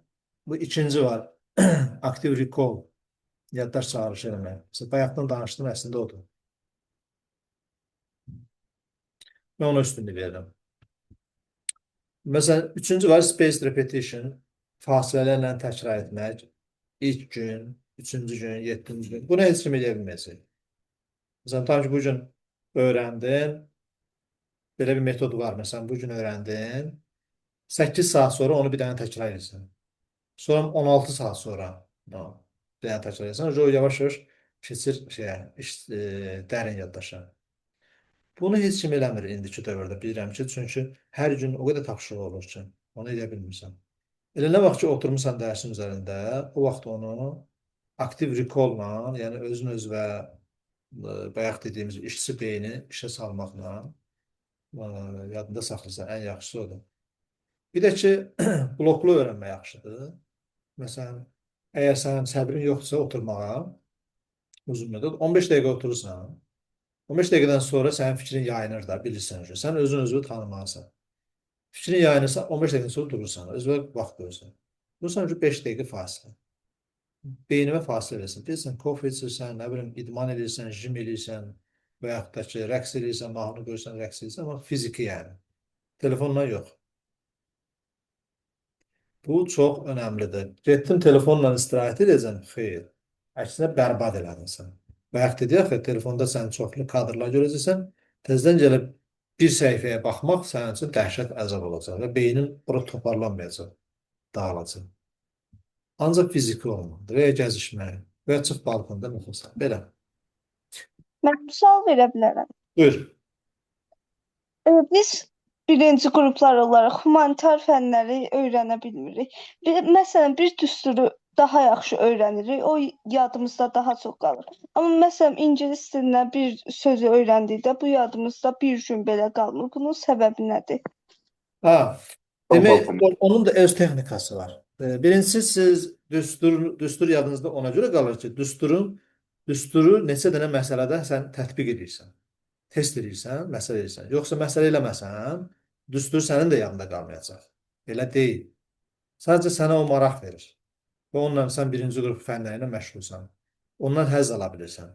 bu ikinci var. Active recall, yaddaş çağırışı eləmək. Məsələn, bayaqdan danışdım, əslində odur. Mən ona üstünlük verirəm. Məsələn, üçüncü var spaced repetition, fasilələrlə təkrar etmək. İlk gün, üçüncü gün, yeddinci gün. Bunu heç kim eləyə bilməyəcək. Məsələn, tam ki, bugün öyrəndin, belə bir metod var, məsələn, bugün öyrəndin, 8 saat sonra onu bir dənə təkrar edirsən. Sonra 16 saat sonra bir dənə təkrar edirsən, o yavaş-yavaş keçir dərin yaddaşa. Bunu heç kim eləmir indiki dövrdə, bilirəm ki, çünki hər gün o qədər tapşırıq olur ki, onu eləyə bilmirsən. Elə nə vaxt ki, oturmuşsan dərsin üzərində, o vaxt onu aktiv recall-la, yəni özün-özvə bayaq dediyimiz işçi beyni işə salmaqla yadında saxlayırsan, ən yaxşısı odur. Bir də ki, bloklu öyrənmə yaxşıdır. Məsələn, əgər sənin səbrin yoxdursa oturmağa, uzun müddət, 15 dəqiqə oturursan, 15 dəqiqədən sonra sənin fikrin yayınır da, bilirsən ki, sən özün-özünü tanımalısan. Fikrin yayınırsa, 15 dəqiqədən sonra durursan, özünə vaxt görürsən. Durursan ki, 5 dəqiqə fasilə. Beynimə fasilə versin. Bilirsən, kofe içirsən, nə bilim, idman edirsən, jim edirsən və yaxud da ki, rəqs edirsən, mahnı görürsən, rəqs edirsən, amma fiziki yəni. Telefonla yox. Bu çox önəmlidir. Getdin telefonla istirahət edəcəksən, xeyr. Əksinə bərbad elədin sən. Bayaq dedik axı, telefonda sən çoxlu kadrlar görəcəksən, tezdən gəlib bir səhifəyə baxmaq sənin üçün dəhşət əzab olacaq və beynin bura toparlanmayacaq, dağılacaq. Ancaq fiziki olmalıdır və ya gəzişmək və ya çıx balkonda müxusan. Belə. Mən bir sual verə bilərəm. Buyur. Biz birinci qruplar olaraq humanitar fənləri öyrənə bilmirik. Məsələn, bir düsturu daha yaxşı öyrənirik, o yadımızda daha çox qalır. Amma məsələn, ingilis dilində bir sözü öyrəndikdə bu yadımızda bir gün belə qalmır. Bunun səbəbi nədir? Demək, onun da öz texnikası var. Birincisi, siz düstur yadınızda ona görə qalır ki, düsturu neçə dənə məsələdə sən tətbiq edirsən. Test edirsən, məsələ edirsən. Yoxsa məsələ eləməsən, düstur sənin də yanında qalmayacaq. Elə deyil. Sadəcə sənə o maraq verir. Və onunla sən birinci qrup fənləri ilə məşğulsan. Ondan həzz ala bilirsən.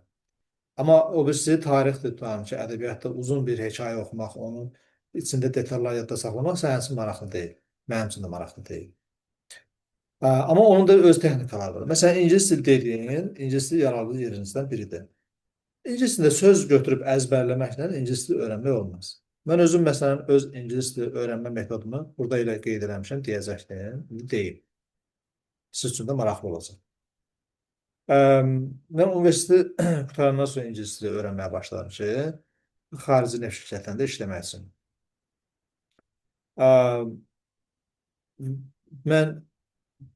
Amma o birisi tarixdir, tutalım ki, ədəbiyyatda uzun bir hekayə oxumaq, onun içində detallar yadda saxlamaq sənin üçün maraqlı deyil. Mənim üçün də maraqlı deyil. Amma onun da öz texnikaları var. Məsələn, ingilis dil dediyin, ingilis dil yararlı yerinizdən biridir. İngilis dilində söz götürüb əzbərləməklə ingilis dili öyrənmək olmaz. Mən özüm məsələn öz ingilis dili öyrənmə metodumu burada ilə qeyd eləmişəm, deyəcəkdim. İndi deyim. Siz üçün də maraqlı olacaq. Mən universiteti qutarandan sonra ingilis dili öyrənməyə başladım ki, xarici neft şirkətlərində işləmək üçün. Mən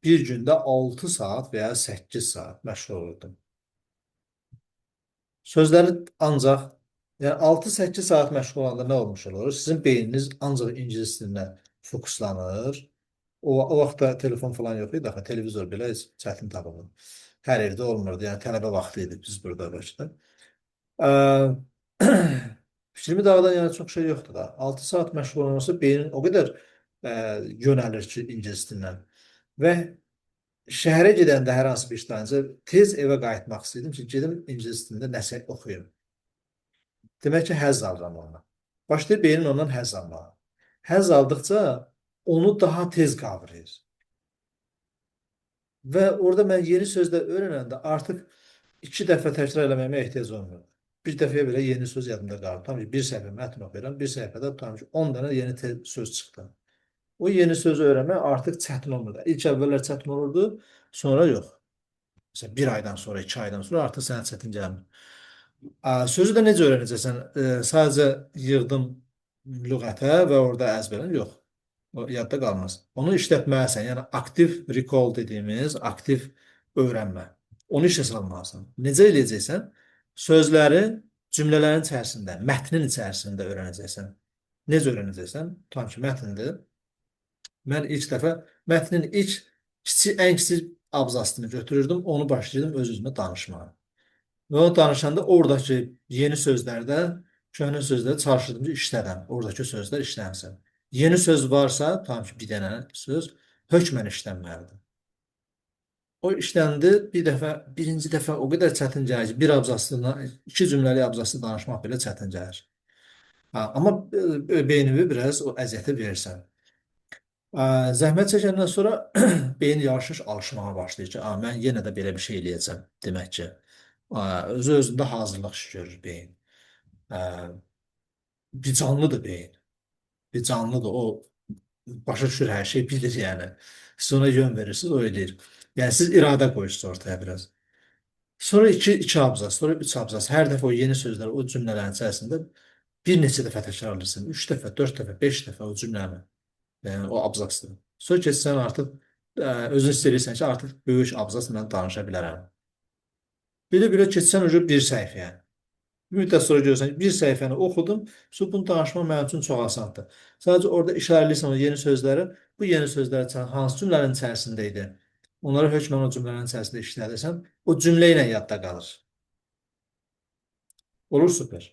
bir gündə 6 saat və ya 8 saat məşğul olurdum. Sözləri ancaq, yəni 6-8 saat məşğul olanda nə olmuş olur? Sizin beyniniz ancaq ingilis dilinə fokuslanır. O vaxtda telefon falan yox idi, axı televizor belə çətin tapılır. Hər evdə olmurdu, yəni tələbə vaxtı idi biz burada başda. Fikrimi dağıdan yəni çox şey yoxdur da. 6 saat məşğul olması beynin o qədər yönəlir ki, ingilis dilinə. Və şəhərə gedəndə hər hansı bir işləncə tez evə qayıtmaq istəyirdim ki, gedim ingilis dilində nəsə oxuyum. Demək ki, həzz alıram ondan. Başlayır beynin ondan həzz almağa. Həzz aldıqca onu daha tez qavrayır. Və orada mən yeni sözlər öyrənəndə artıq 2 dəfə təkrar eləməyimə ehtiyac olmuyor. Bir dəfəyə belə yeni söz yadımda qalır. Tam ki, bir səhifə mətn oxuyuram, bir səhifədə tam ki, 10 dənə yeni söz çıxdı. O yeni sözü öyrənmək artıq çətin olmurdu. İlk əvvəllər çətin olurdu, sonra yox. Məsələn, 1 aydan sonra, 2 aydan sonra artıq sənə çətin gəlmir. Sözü də necə öyrənəcəksən? Sadəcə yığdım lüğətə və orada əzbərin yox. O yadda qalmaz. Onu işlətməlisən. Yəni aktiv recall dediyimiz aktiv öyrənmə. Onu işə salmalısan. Necə eləyəcəksən? Sözləri cümlələrin içərisində, mətnin içərisində öyrənəcəksən. Necə öyrənəcəksən? Tam ki, mətndir. Mən ilk dəfə mətnin ən kiçik abzasını götürürdüm, onu başlayırdım öz-özümə danışmağa. Və onu danışanda oradakı yeni sözlərdə, köhnə sözləri çalışırdım ki, işlədəm. Oradakı sözlər işlənsin. Yeni söz varsa, tam ki, bir dənə söz hökmən işlənməlidir. O işləndi, birinci dəfə o qədər çətin gəlir ki, bir abzasını, 2 cümləli abzasını danışmaq belə çətin gəlir. Amma beynimi biraz o əziyyətə verirsən. Zəhmət çəkəndən sonra beyin yavaş-yavaş alışmağa başlayır ki, mən yenə də belə bir şey eləyəcəm demək ki. Özü-özündə hazırlıq işi görür beyin. Bir canlıdır beyin. Bir canlıdır, o başa düşür hər şey bilir yəni. Siz ona yön verirsiniz, o eləyir. Yəni siz iradə qoyursunuz ortaya biraz. Sonra 2 abzas, sonra 3 abzas. Hər dəfə o yeni sözlər o cümlələrin içərisində bir neçə dəfə təkrarlayırsın. 3 dəfə, 4 dəfə, 5 dəfə o cümləni. Yəni o abzasdır. Sonra keçsən artıq özün istəyirsən ki, artıq böyük abzas mən danışa bilərəm. Belə keçsən bir səhifəyə. Bir müddət sonra görürsən ki, bir səhifəni oxudum, sonra bunu danışmaq mənim üçün çox asandır. Sadəcə orada işarələyirsən o yeni sözləri, bu yeni sözlər hansı cümlənin içərisində idi? Onları hökmən o cümlənin içərisində işlədirsən, o cümlə ilə yadda qalır. Olur, süper.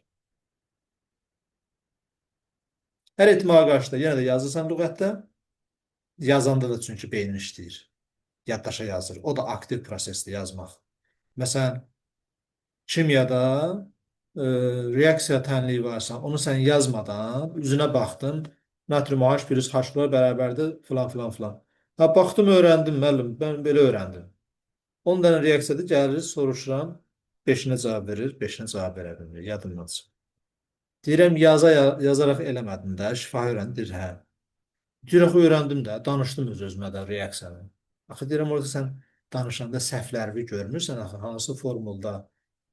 Hər ehtimala qarşı da yenə də yazırsan lüğətdə, yazanda da çünki beynin işləyir. Yaddaşa yazır. O da aktiv prosesdir yazmaq. Məsələn, kimyada reaksiya tənliyi varsa, onu sən yazmadan, üzünə baxdın, natrium H plus H-lar bərabərdir, filan, filan, filan. Baxdım, öyrəndim, müəllim, mən belə öyrəndim. 10 dənə reaksiyada gəlir, soruşuram, 5-nə cavab verir, 5-nə cavab verə bilmir, yadımdan çıxır. Deyirəm, yazaraq eləmədim də, şifahi öyrəndir, hə. Deyirəm, öyrəndim də, danışdım öz-özümə də reaksiyanı. Axı, deyirəm, orada sən danışanda səhvlərimi görmürsən, axı, hansı formulda,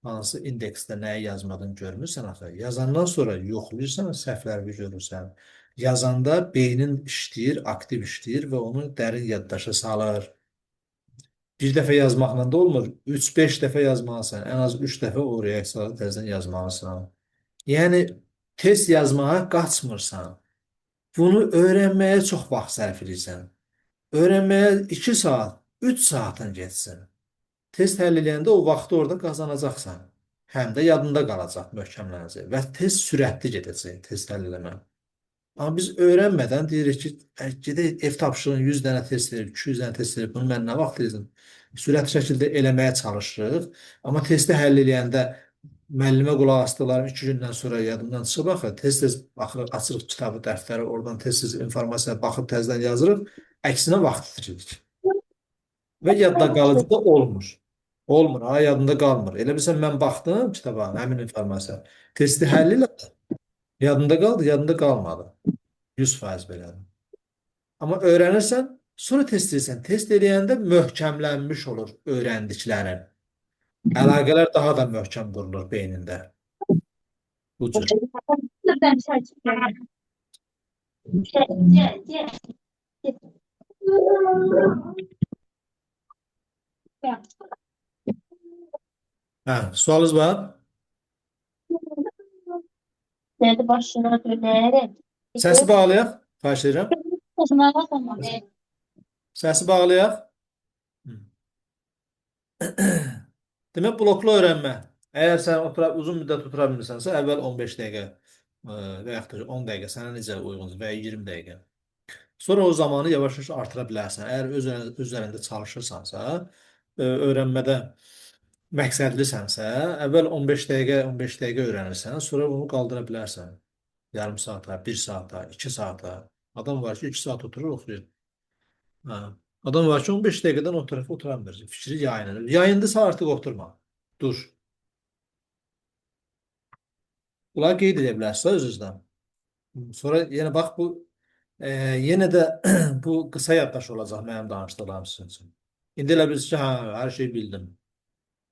hansı indeksdə nəyi yazmadığını görmürsən, axı. Yazandan sonra yoxlayırsan, səhvlərimi görürsən. Yazanda beynin işləyir, aktiv işləyir və onu dərin yaddaşa salır. Bir dəfə yazmaqla da olmur, 3-5 dəfə yazmalısan, ən az 3 dəfə o reaksiyaları təzədən yazmalısan. Yəni, test yazmağa qaçmırsan. Bunu öyrənməyə çox vaxt sərf edirsən. Öyrənməyə 2 saat, 3 saatın geçsin. Test həll edəndə o vaxtı orada qazanacaqsan. Həm də yadında qalacaq, möhkəmlənəcək və test sürətli gedəcək, test həll eləmə. Amma biz öyrənmədən deyirik ki, gedək ev tapşırığın 100 dənə test verib, 200 dənə test verib, bunu mən nə vaxt edəcəm? Sürətli şəkildə eləməyə çalışırıq. Amma testi həll edəndə müəllimə qulaq asdıqlarım 2 gündən sonra yadımdan çıxıb, axı, tez-tez baxırıq, açırıq kitabı, dəftəri, oradan tez-tez informasiya baxıb təzədən yazırıq, əksinə vaxt itiririk. Və yadda qalıcı da olmur. Olmur, ha, yadında qalmır. Elə bilsən mən baxdım kitaba, həmin informasiya. Testi həll elə. Yadında qaldı, yadında qalmadı. 100% belədir. Amma öyrənirsən, sonra test edirsən. Test eləyəndə möhkəmlənmiş olur öyrəndiklərin. Əlaqələr daha da möhkəm qurulur beynində. Bu cür. Hə, sualınız var? Dedi başına dönerim. Səsi bağlayaq. Xahiş edirəm. Səsi bağlayaq. Hı. Demək, bloklu öyrənmə. Əgər sən uzun müddət otura bilmirsənsə, əvvəl 15 dəqiqə və yaxud da 10 dəqiqə sənə necə uyğundur və ya 20 dəqiqə. Sonra o zamanı yavaş-yavaş artıra bilərsən. Əgər öz üzərində çalışırsansa, öyrənmədə məqsədlisənsə, əvvəl 15 dəqiqə, 15 dəqiqə öyrənirsən, sonra bunu qaldıra bilərsən. Yarım saata, 1 saata, 2 saata. Adam var ki, 2 saat oturur, oxuyur. Hə. Adam var ki, 15 dəqiqədən o tərəfə otura bilmir. Fikri yayınır. Yayındısa artıq oturma. Dur. Bunları qeyd edə bilərsən öz-özdən. Sonra yenə bax bu yenə də bu qısa yaddaş olacaq mənim danışdıqlarım sizin üçün. İndi elə bilirsiniz ki, hə, hər şeyi bildim.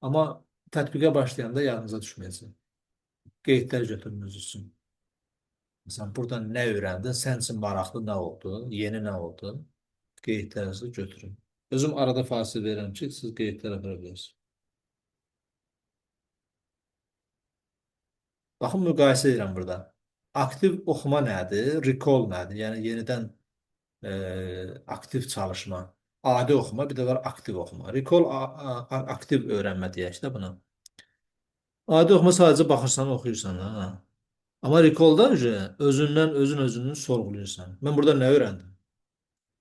Amma tətbiqə başlayanda yadınıza düşməyəcək. Qeydlər götürmünüz üçün. Məsələn, burada nə öyrəndin, sən üçün maraqlı nə oldu, yeni nə oldu? Qeydlərinizi götürün. Özüm arada fasilə verirəm ki, siz qeydlər apara bilirsiniz. Baxın, müqayisə edirəm burada. Aktiv oxuma nədir? Recall nədir? Yəni, yenidən aktiv çalışma. Adi oxuma, bir də var aktiv oxuma. Recall aktiv öyrənmə deyək də buna. Adi oxuma sadəcə baxırsan, oxuyursan. Ha. Amma recall-da özünü sorğuluyursan. Mən burada nə öyrəndim?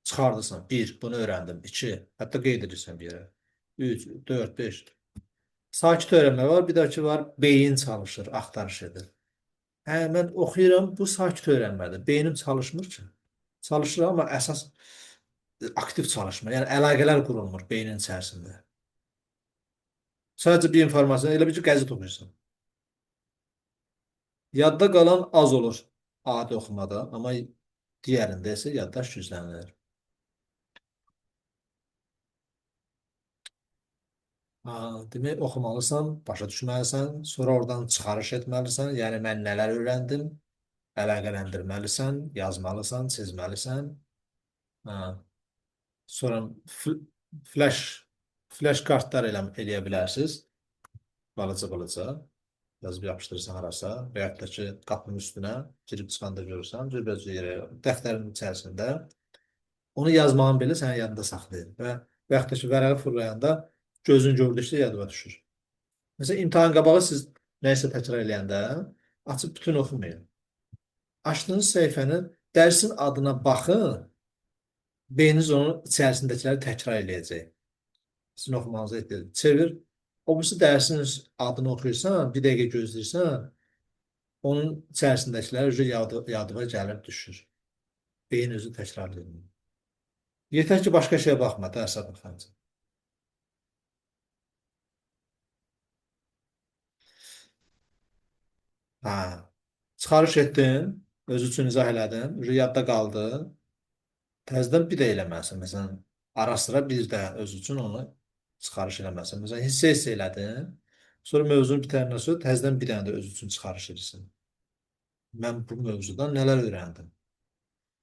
Çıxardırsan. 1, bunu öyrəndim. 2, hətta qeyd edirsən bir yerə. 3, 4, 5. Sakit öyrənmə var, bir də ki var, beyin çalışır, axtarış edir. Hə, mən oxuyuram, bu sakit öyrənmədir. Beynim çalışmır ki. Çalışır, amma əsas aktiv çalışma, yəni əlaqələr qurulmur beynin içərisində. Sadəcə bir informasiya, elə bir ki, qəzet oxuyursan. Yadda qalan az olur adi oxumada, amma digərində isə yaddaş güclənir. Demək, oxumalısan, başa düşməlisən, sonra oradan çıxarış etməlisən, yəni mən nələr öyrəndim, əlaqələndirməlisən, yazmalısan, çizməlisən. Sonra flash kartlar eləyə bilərsiniz, balaca, yazıb yapışdırırsan harasa, və yaxud da ki, qapının üstünə girib çıxanda görürsən, cürbəcə yerə, dəftərin içərisində. Onu yazmağın belə sənin yadında saxlayır və yaxud da ki, vərəqi fırlayanda gözün gördükcə yadıma düşür. Məsələn, imtahan qabağı siz nəyisə təkrar eləyəndə açıb bütün oxumayın. Açdığınız səhifənin dərsin adına baxın, beyniniz onun içərisindəkiləri təkrar eləyəcək. Sizin oxumanıza ehtiyacı. Çevir, o birisi dərsin adını oxuyursan, bir dəqiqə gözləyirsən, onun içərisindəkiləri yadıma gəlib düşür. Beyin özü təkrar edir. Yetər ki, başqa şeyə baxma, dərsə baxancaq. Çıxarış etdin, öz üçün izah elədin, yadda qaldı. Təzədən bir də eləməlisən. Məsələn, ara sıra bir də öz üçün onu çıxarış eləməlisən. Məsələn, hissə elədin, sonra mövzunu bitəndən sonra təzədən bir dənə də öz üçün çıxarış edirsən. Mən bu mövzudan nələr öyrəndim?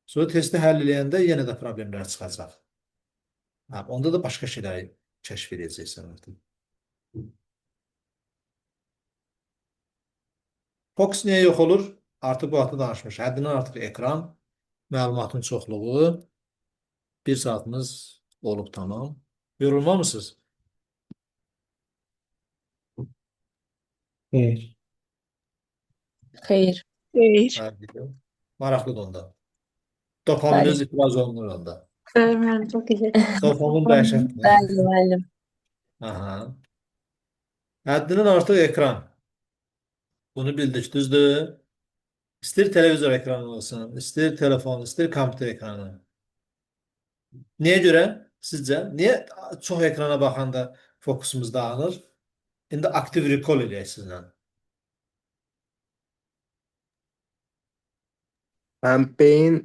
Sonra testi həll eləyəndə yenə də problemlər çıxacaq. Onda da başqa şeyləri kəşf edəcəksən artıq. Fokus niyə yox olur? Artıq bu haqda danışmış. Həddindən artıq ekran, məlumatın çoxluğu, 1 saatımız olub tamam. Yorulmamısınız? Xeyr. Xeyr. Maraqlıdır onda. Dopamininiz ifraz olunur onda. Mən çox iyi. Dopamin dəhşətdir. Bəli, müəllim. Həddindən artıq ekran. Bunu bildik, düzdür? İstəyir televizor ekranı olsun, istəyir telefon, istəyir kompüter ekranı. Niyə görə? Sizcə? Niyə çox ekrana baxanda fokusumuz dağılır. İndi aktiv recall eləyək sizlə. Beyin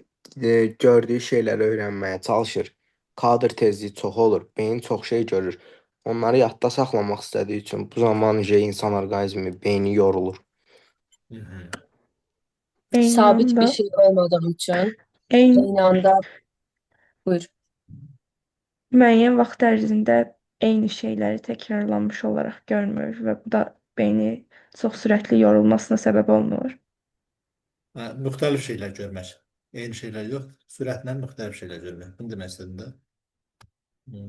gördüyü şeyləri öyrənməyə çalışır. Kadr tezliyi çox olur. Beyin çox şey görür. Onları yadda saxlamaq istədiyi üçün bu zaman insan orqanizmi, beyni yorulur. Hı -hı. Eyni Sabit bir anda, şey olmadığı üçün eyni eyni anda buyur. müəyyən vaxt ərzində eyni şeyləri təkrarlanmış olaraq görmür və bu da beyni çox sürətli yorulmasına səbəb olmur. Müxtəlif şeylər görmək. Eyni şeylər yox, sürətlə müxtəlif şeylər görmək. Bunu demək istədim də. Hı.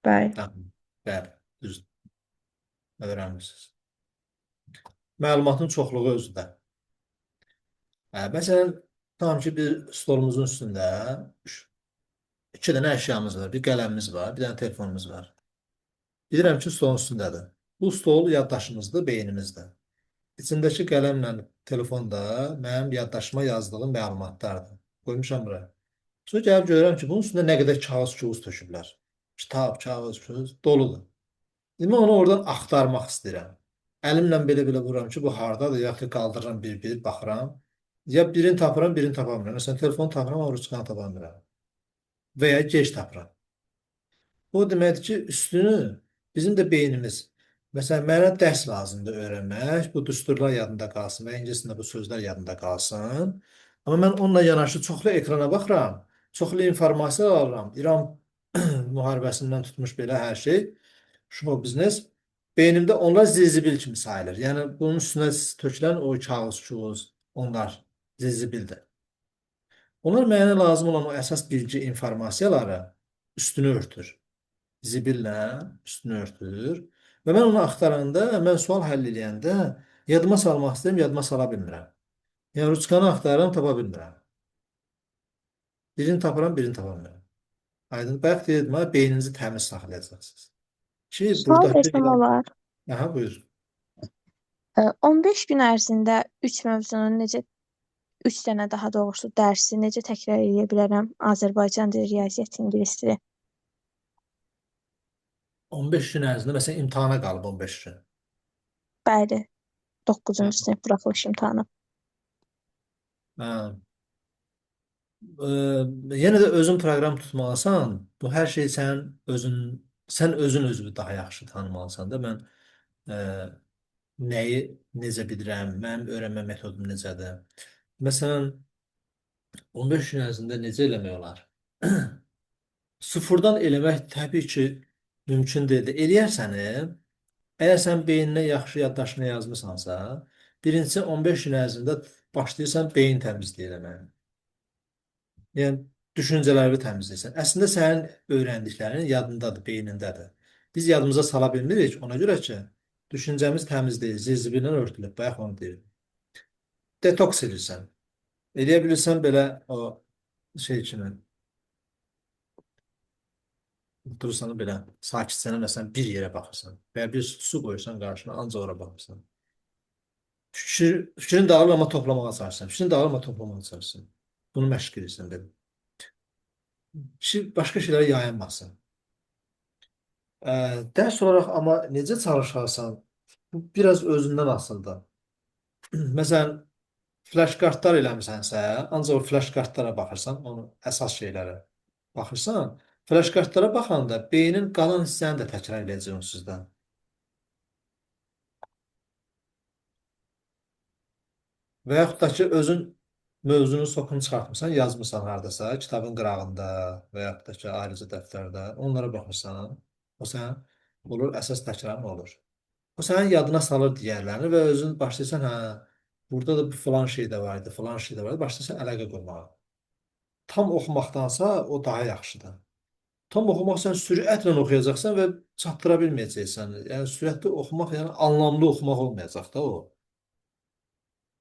Bəli. Tamam. Bəli, düzdür. Öyrənmişsiniz. Məlumatın çoxluğu özündə. Məsələn, tam ki bir stolumuzun üstündə 2 dənə əşyamız var. Bir qələmimiz var, bir dənə telefonumuz var. Bilirəm ki, stolun üstündədir. Bu stol yaddaşımızdır, beynimizdir. İçindəki qələmlə telefonda mənim yaddaşıma yazdığım məlumatlardır. Qoymuşam bura. Sonra gəlib görürəm ki, bunun üstündə nə qədər kağız-küğüz töküblər. Kitab, kağız-küğüz doludur. Mən onu oradan axtarmaq istəyirəm. Əlimlə belə-belə vururam ki, bu hardadır, yaxud da qaldırıram bir-bir, baxıram. Ya birini tapıram, birini tapa bilmirəm. Məsələn, telefonu tapıram, amma ruçkanı tapa bilmirəm. Və ya gec tapıram. O deməkdir ki, üstünü bizim də beynimiz. Məsələn, mənə dərs lazımdır öyrənmək. Bu düsturlar yadında qalsın və ingiliscəsində bu sözlər yadında qalsın. Amma mən onunla yanaşı çoxlu ekrana baxıram, çoxlu informasiya alıram. İran müharibəsindən tutmuş belə hər şey. Show biznes. Beynimdə onlar zizibil kimi sayılır. Yəni, bunun üstünə tökülən o kağız-küğüz, onlar zizibildir. Onlar mənə lazım olan o əsas bilgi informasiyaları üstünü örtür. Zibillə üstünü örtür. Və mən onu axtaranda, mən sual həll edəndə yadıma salmaq istəyirəm, yadıma sala bilmirəm. Yəni, ruçkanı axtarıram, tapa bilmirəm. Birini tapıram, birini tapa bilmirəm. Aydın, bayaq dedim, beyninizi təmiz saxlayacaqsınız. Ki, Sual versəm olar. Aha, buyur. 15 gün ərzində 3 mövzunu necə 3 dənə daha doğrusu dərsi necə təkrar edə bilərəm? Azərbaycan dili, riyaziyyat, ingilis dili. 15 gün ərzində, məsələn, imtahana qalıb 15 gün. Bəli. 9-cu sinif buraxılış imtahanı. Hə. Yenə də özün proqram tutmalısan. Bu hər şey sən özün özünü daha yaxşı tanımalısan da. Mən nəyi necə bilirəm, mənim öyrənmə metodum necədir. Məsələn, 15 gün ərzində necə eləmək olar? Sıfırdan eləmək təbii ki, mümkün deyil. Eləyərsən, əgər sən beyninə yaxşı yaddaşına yazmısansa, birincisi 15 gün ərzində başlayırsan beyin təmizliyi eləməyə. Yəni, düşüncələri təmizləyirsən. Əslində, sənin öyrəndiklərin yadındadır, beynindədir. Biz yadımıza sala bilmirik, ona görə ki, düşüncəmiz təmiz deyil, zizibillə örtülüb, bayaq onu deyil. Detoks edirsən. Eləyə bilirsən belə o şey kimi, durursan belə, sakitcənə məsələn bir yerə baxırsan və ya bir su qoyursan qarşına, ancaq ora baxırsan. Fikrin dağılır, amma toplamağa çalışırsan. Fikrin dağılır, amma toplamağa çalışırsan. Bunu məşq edirsən belə. Başqa şeylərə yayınmasın. Dərs olaraq amma necə çalışarsan, bu biraz özündən asılıdır. Məsələn, flash kartlar eləmisənsə, ancaq o flash kartlara baxırsan, onun əsas şeylərə baxırsan, flash kartlara baxanda beynin qalan hissəni də təkrar edəcək onsuzdan. Və yaxud da ki, özün mövzunun sokunu çıxartmısan, yazmısan hardasa, kitabın qırağında və yaxud da ki, ayrıca dəftərdə, onlara baxırsan, o sənin olur, əsas təkrarın olur. O sənin yadına salır digərlərini və özün başlayırsan, burada da filan şey də var idi, filan şey də var idi, başlayırsan əlaqə qurmağa. Tam oxumaqdansa o daha yaxşıdır. Tam oxumaq sən sürətlə oxuyacaqsan və çatdıra bilməyəcəksən. Yəni, sürətli oxumaq, yəni anlamlı oxumaq olmayacaq da o.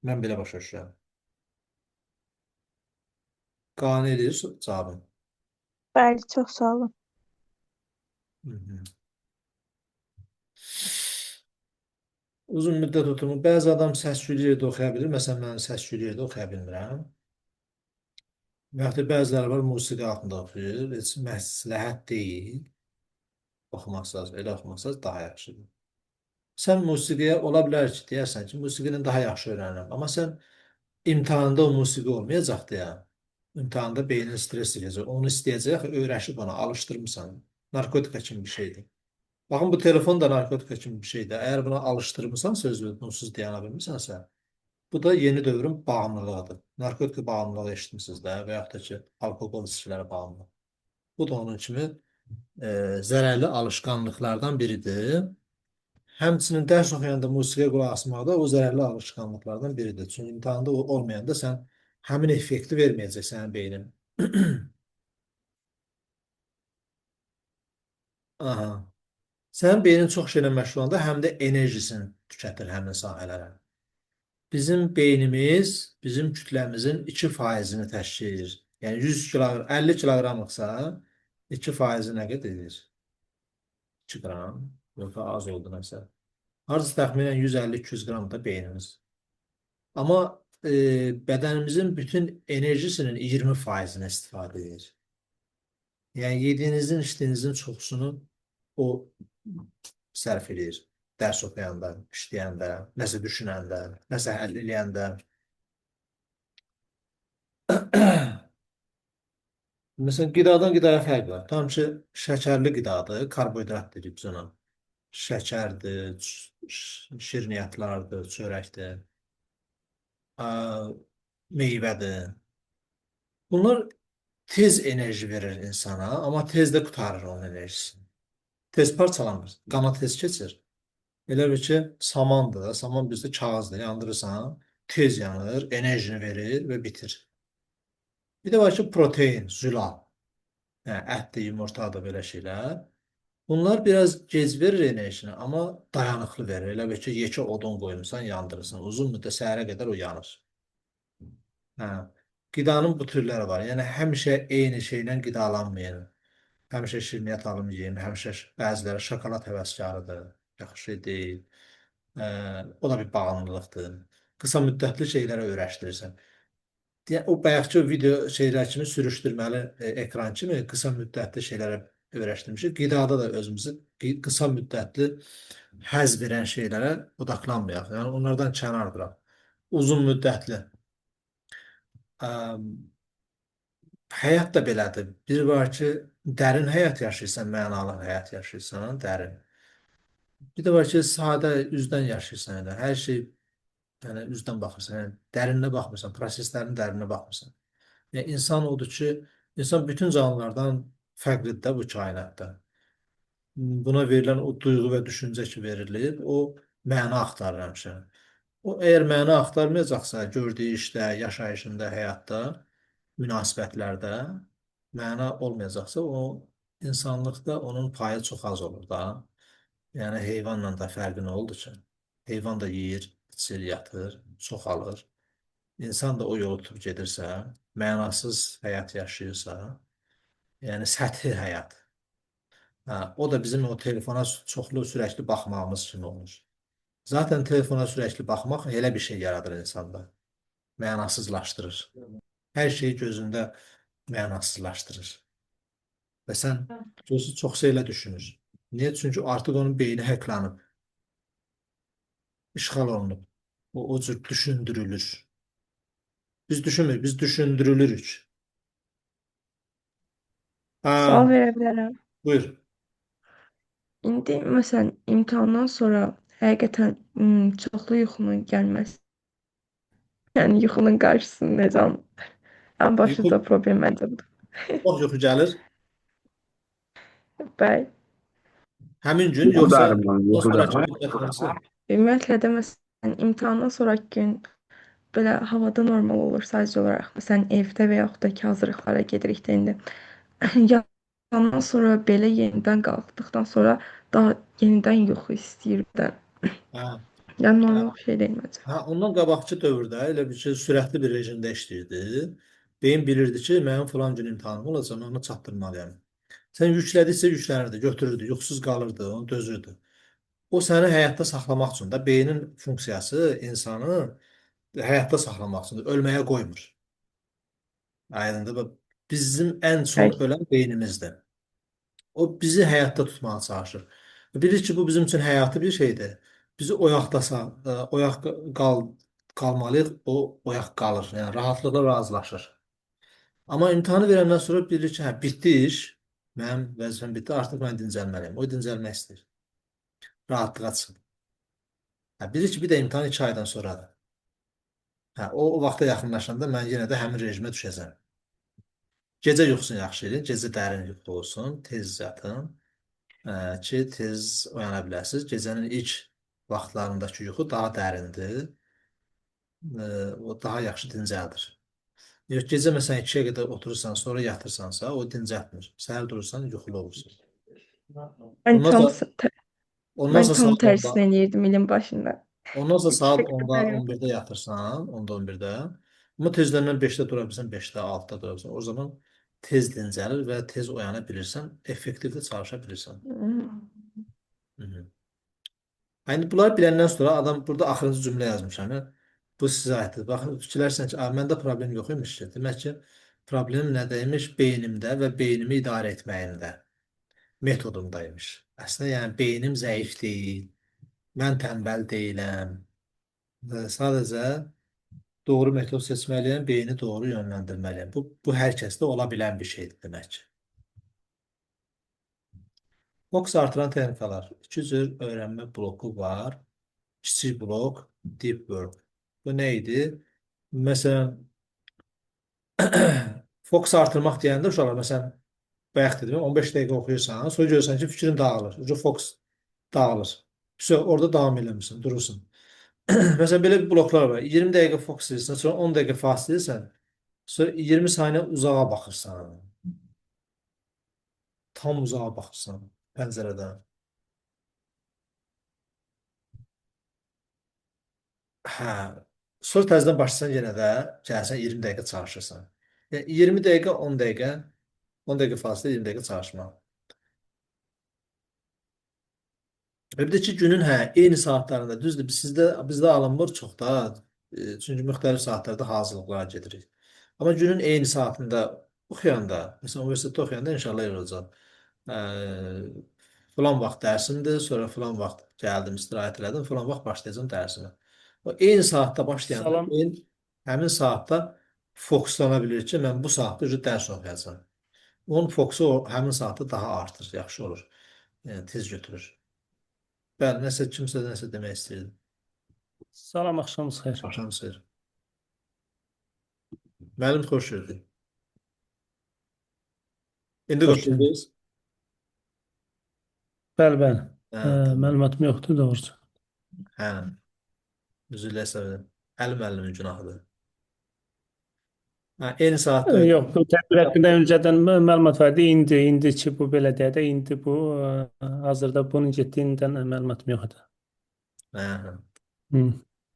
Mən belə başa düşürəm. Qane edir cavabım. Bəli, çox sağ olun. Uzun müddət oturma. Bəzi adam səs-küylü yerdə oxuya bilir. Məsələn, mən səs-küylü yerdə oxuya bilmirəm. Və yaxud da bəziləri var, musiqi altında oxuyur. Heç məsləhət deyil. oxumasanız, elə oxumasanız daha yaxşıdır. Sən musiqiyə ola bilər ki, deyərsən ki, musiqini daha yaxşı öyrənirəm. Amma sən imtahanda o musiqi olmayacaqdı ya. İmtahanda beynin stres edəcək. Onu istəyəcək, öyrəşib ona, alışdırmısan. Narkotika kimi bir şeydir. Baxın, bu telefon da narkotika kimi bir şeydir. Əgər buna alışdırmısan, sözü bunsuz dayana bilmirsənsə, bu da yeni dövrün bağımlılığıdır. Narkotika bağımlılığı eşitmisiniz də və yaxud da ki, alkoqol içkilərə bağımlılıq. Bu da onun kimi zərərli alışkanlıqlardan biridir. Həmçinin dərs oxuyanda musiqiyə qulaq asmaq da o zərərli alışkanlıqlardan biridir. Çünki imtahanda o olmayanda sən həmin effekti verməyəcək sənin beynin. Aha. Sənin beynin çox şeylə məşğul olanda həm də enerjisini tükətir həmin sahələrə. Bizim beynimiz bizim kütləmizin 2%-ni təşkil edir. Yəni 100 kiloqram, 50 kiloqramlıqsa 2%-i nə qədər edir? 2 qram, yox az oldu nəsə. Harcı təxminən 150-200 qram da beynimiz. Amma bədənimizin bütün enerjisinin 20%-ni istifadə edir. Yəni yediyinizin, içdiyinizin çoxusunu o sərf edir. Dərs oxuyanda, işləyəndə, nəsə düşünəndə, nəsə həll eləyəndə. Məsələn, qidadan qidaya fərq var. Tam ki, şəkərli qidadır, karbohidrat dedik biz ona. Şəkərdir, şirniyyatlardır, çörəkdir, meyvədir. Bunlar tez enerji verir insana, amma tez də qurtarır onun enerjisini. Tez parçalanır, qana tez keçir. Elə bir ki, samandır, saman bizdə kağızdır, yandırırsan, tez yanır, enerjini verir və bitir. Bir də var ki, protein, zülal, yəni ətdir, yumurtadır, belə şeylər. Bunlar biraz gec verir enerjini, amma dayanıqlı verir. Elə bir ki, yekə odun qoymusan, yandırırsan. Uzun müddət səhərə qədər o yanır. Hə. Qidanın bu türləri var. Yəni, həmişə eyni şeylə qidalanmayın. Həmişə şirniyyat alım yiyin, həmişə bəziləri şokolad həvəskarıdır, yaxşı deyil. O da bir bağımlılıqdır. Qısa müddətli şeylərə öyrəşdirirsən. O bayaqki video şeylər kimi sürüşdürməli ekran kimi qısa müddətli şeylərə öyrəşdirmişik. Qidada da özümüzü qısa müddətli həzz verən şeylərə odaqlanmayaq. Yəni onlardan kənar duraq. Uzun müddətli. Həyat da belədir. Bir var ki, dərin həyat yaşayırsan, mənalı həyat yaşayırsan, dərin. Bir də var ki, sadə üzdən yaşayırsan, yəni hər şey yəni üzdən baxırsan, yəni dərinlə baxmırsan, proseslərin dərinlə baxmırsan. Yəni insan odur ki, insan bütün canlılardan fərqlidir də bu kainatda. Buna verilən o duyğu və düşüncə ki verilir, o məna axtarır həmişə. O əgər məna axtarmayacaqsa, gördüyü işdə, yaşayışında, həyatda, münasibətlərdə məna olmayacaqsa, o insanlıqda onun payı çox az olur da. Yəni heyvanla da fərqi nə oldu ki? Heyvan da yeyir, içir, yatır, çoxalır. İnsan da o yolu tutub gedirsə, mənasız həyat yaşayırsa, yəni səthi həyat. O da bizim o telefona çoxlu sürəkli baxmağımız kimi olur. Zaten telefona sürəkli baxmaq elə bir şey yaradır insanda. Mənasızlaşdırır. Hər şeyi gözündə mənasızlaşdırır. Və sən gözü çox şeylə düşünür. Niyə? Çünki artıq onun beyni həklanıb. İşğal olunub. O cür düşündürülür. Biz düşünmürük, biz düşündürülürük. Sual verə bilərəm. Buyur. İndi məsələn imtahandan sonra həqiqətən çoxlu yuxunun gəlməsi, yəni yuxunun qarşısını necə almaq? Ən başlıca problem məncə budur. Çox yuxu gəlir. Bəli. Həmin gün yoxsa o sonraki müddət hansı? Ümumiyyətlə də məsələn imtahandan sonraki gün belə havada normal olur sadəcə olaraq. Məsələn evdə və yaxud da ki hazırlıqlara gedirik də indi. Ondan sonra belə yenidən qalxdıqdan sonra daha yenidən yuxu istəyir də. Hə. Yəni normal bir şey deyil məncə. Ondan qabaqçı dövrdə elə bir şey sürətli bir rejimdə işləyirdi. Beyin bilirdi ki, mənim falan gün imtahanım olacaq, onu çatdırmalıyam. Sən yüklədikcə yüklənirdi, götürürdü, yuxusuz qalırdı, onu dözürdü. O səni həyatda saxlamaq üçün də beynin funksiyası insanı həyatda saxlamaq üçün ölməyə qoymur. Aydındır. Bizim ən son ölən beynimizdir. O bizi həyatda tutmağa çalışır. Bilir ki, bu bizim üçün həyatı bir şeydir. Bizi oyaq qalmalıyıq, o oyaq qalır. Yəni rahatlıqla razılaşır. Amma imtahanı verəndən sonra bilir ki, hə, bitdi iş. Mənim vəzifəm bitdi, artıq mən dincəlməliyəm. O dincəlmək istəyir. Rahatlığa çıxır. Hə, bilir ki, bir də imtahan 2 aydan sonradır. Hə, o vaxta yaxınlaşanda mən yenə də həmin rejimə düşəcəm. Gecə yuxusunu yaxşı edin, gecə dərin yuxu olsun, tez yatın ki, tez oyana biləsiniz. Gecənin ilk vaxtlarındakı yuxu daha dərindir, o daha yaxşı dincəldir. Yox, gecə məsələn 2-yə qədər oturursan, sonra yatırsansa, o dincəltmir. Səhər durursan, yuxulu olursun. Mən Ondan tam sonra, ondan mən sonra tam saat 10-da, tərsini eləyirdim ilin başında. ondan sonra Heç saat fikrim 10-da, yox. 11-də yatırsan, 10-da, 11-də. Amma tezləndən 5-də dura bilirsən, 5-də, 6-da dura bilirsən. O zaman tez dincəlir və tez oyana bilirsən, effektivli çalışa bilirsən. Hı -hı. Yəni bunları biləndən sonra adam burada axırıncı cümlə yazmışam. Yəni, bu sizə aiddir. Baxın, fikirlərsən ki, məndə problem yox imiş ki. Demək ki, problem nədəymiş? Beynimdə və beynimi idarə etməyimdə, metodumdaymış. Əslində, yəni beynim zəif deyil, mən tənbəl deyiləm. Sadəcə doğru metod seçməliyəm, beyni doğru yönləndirməliyəm. Bu hər kəsdə ola bilən bir şeydir demək ki. Fokus artıran texnikalar. İki cür öyrənmə bloku var. Kiçik blok, deep work. Bu nə idi? Məsələn, fokus artırmaq deyəndə uşaqlar, məsələn, bayaq dedim, 15 dəqiqə oxuyursan, sonra görürsən ki, fikrin dağılır. Ucu fokus dağılır. Orada davam eləmirsən, durursun. Məsələn, belə bloklar var. 20 dəqiqə fokus edirsən, sonra 10 dəqiqə fasilə edirsən, sonra 20 saniyə uzağa baxırsan. Tam uzağa baxırsan pəncərədən. Hə. Sonra təzədən başlasan yenə də gəlsən 20 dəqiqə çalışırsan. Yəni 20 dəqiqə, 10 dəqiqə, 10 dəqiqə fasilə 20 dəqiqə çalışmaq. Və bir də ki, günün eyni saatlarında, düzdür, bizdə alınmır çox da, çünki müxtəlif saatlarda hazırlıqlara gedirik. Amma günün eyni saatında oxuyanda, məsələn, universitetdə oxuyanda inşallah elə olacaq. Filan vaxt dərsimdir, sonra filan vaxt gəldim, istirahət elədim, filan vaxt başlayacağım dərsimə. O eyni saatda başlayanda, Salam. həmin saatda fokuslana bilir ki, mən bu saatda dərs oxuyacağam. Onun fokusu həmin saatda daha artır, yaxşı olur, yəni tez götürür. Bəli, kimsə nəsə demək istəyirdi. Salam, axşamınız xeyir. Axşamınız xeyir. Müəllim, xoş gördük. İndi Xoş qoşuldunuz? Bəli, bəli. Hə, tamam. Məlumatım yoxdur doğrusu. Hə. Üzrlə istədim. Əli müəllimin günahıdır. Hə, eyni saatda Yox, bu tədbir haqqında öncədən məlumat vardı. İndi ki, bu belə deyək də, indi bu hazırda bunun getdiyindən məlumatım yox idi. Hə.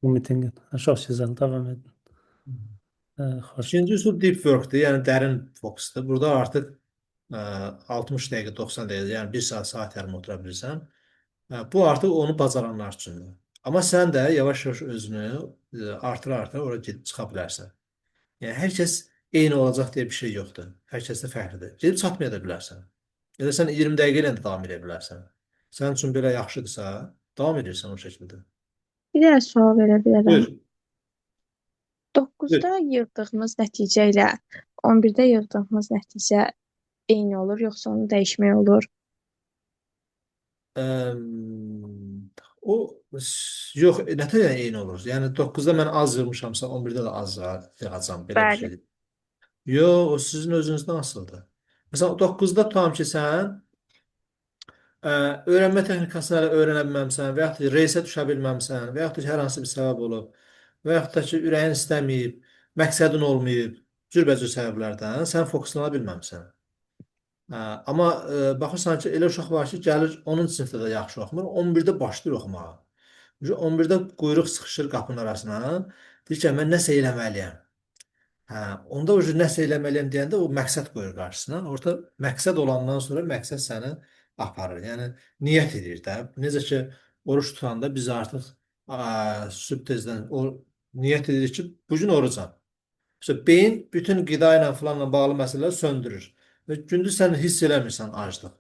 Bu mitinqin. Çox gözəl, davam edin. Xoş. İkinci üsul deep work-dur, yəni dərin fokusdur. Burada artıq 60 dəqiqə, 90 dəqiqə, yəni 1 saat yarım otura bilirsən. Bu artıq onu bacaranlar üçündür. Amma sən də yavaş-yavaş özünü artıra-artıra ora gedib çıxa bilərsən. Yəni hər kəs eyni olacaq deyə bir şey yoxdur. Hər kəs də fərqlidir. Gedib çatmaya da bilərsən. Ya da sən 20 dəqiqə ilə də davam edə bilərsən. Sənin üçün belə yaxşıdırsa, davam edirsən o şəkildə. Bir dənə sual verə bilərəm. Buyur. 9-da yığdığımız nəticə ilə 11-də yığdığımız nəticə eyni olur, yoxsa onu dəyişmək olur? O yox, nətər eyni olur? Yəni 9-da mən az yığmışamsa, 11-də də az yığacam, belə bir Bəli. şeydir. Yox, o sizin özünüzdən asılıdır. Məsələn, 9-da tutam ki, sən öyrənmə texnikasını hələ öyrənə bilməmsən, və yaxud da reysə düşə bilməmsən, və yaxud da ki, hər hansı bir səbəb olub, və yaxud da ki, ürəyin istəməyib, məqsədin olmayıb, cürbəcür səbəblərdən sən fokuslana bilməmsən. Amma baxırsan ki, elə uşaq var ki, gəlir 10-cu sinifdə də yaxşı oxumur, 11-də başlayır oxumağa. 11-də quyruq sıxışır qapının arasına, deyir ki, mən nəsə eləməliyəm. Onda o nəsə eləməliyəm deyəndə o məqsəd qoyur qarşısına. Orada məqsəd olandan sonra məqsəd səni aparır. Yəni niyyət edir də. Necə ki oruç tutanda biz artıq sübh tezdən o niyyət edirik ki, bu gün orucam. Beyin bütün qida ilə falanla bağlı məsələləri söndürür. Və gündüz sən hiss eləmirsən aclıq.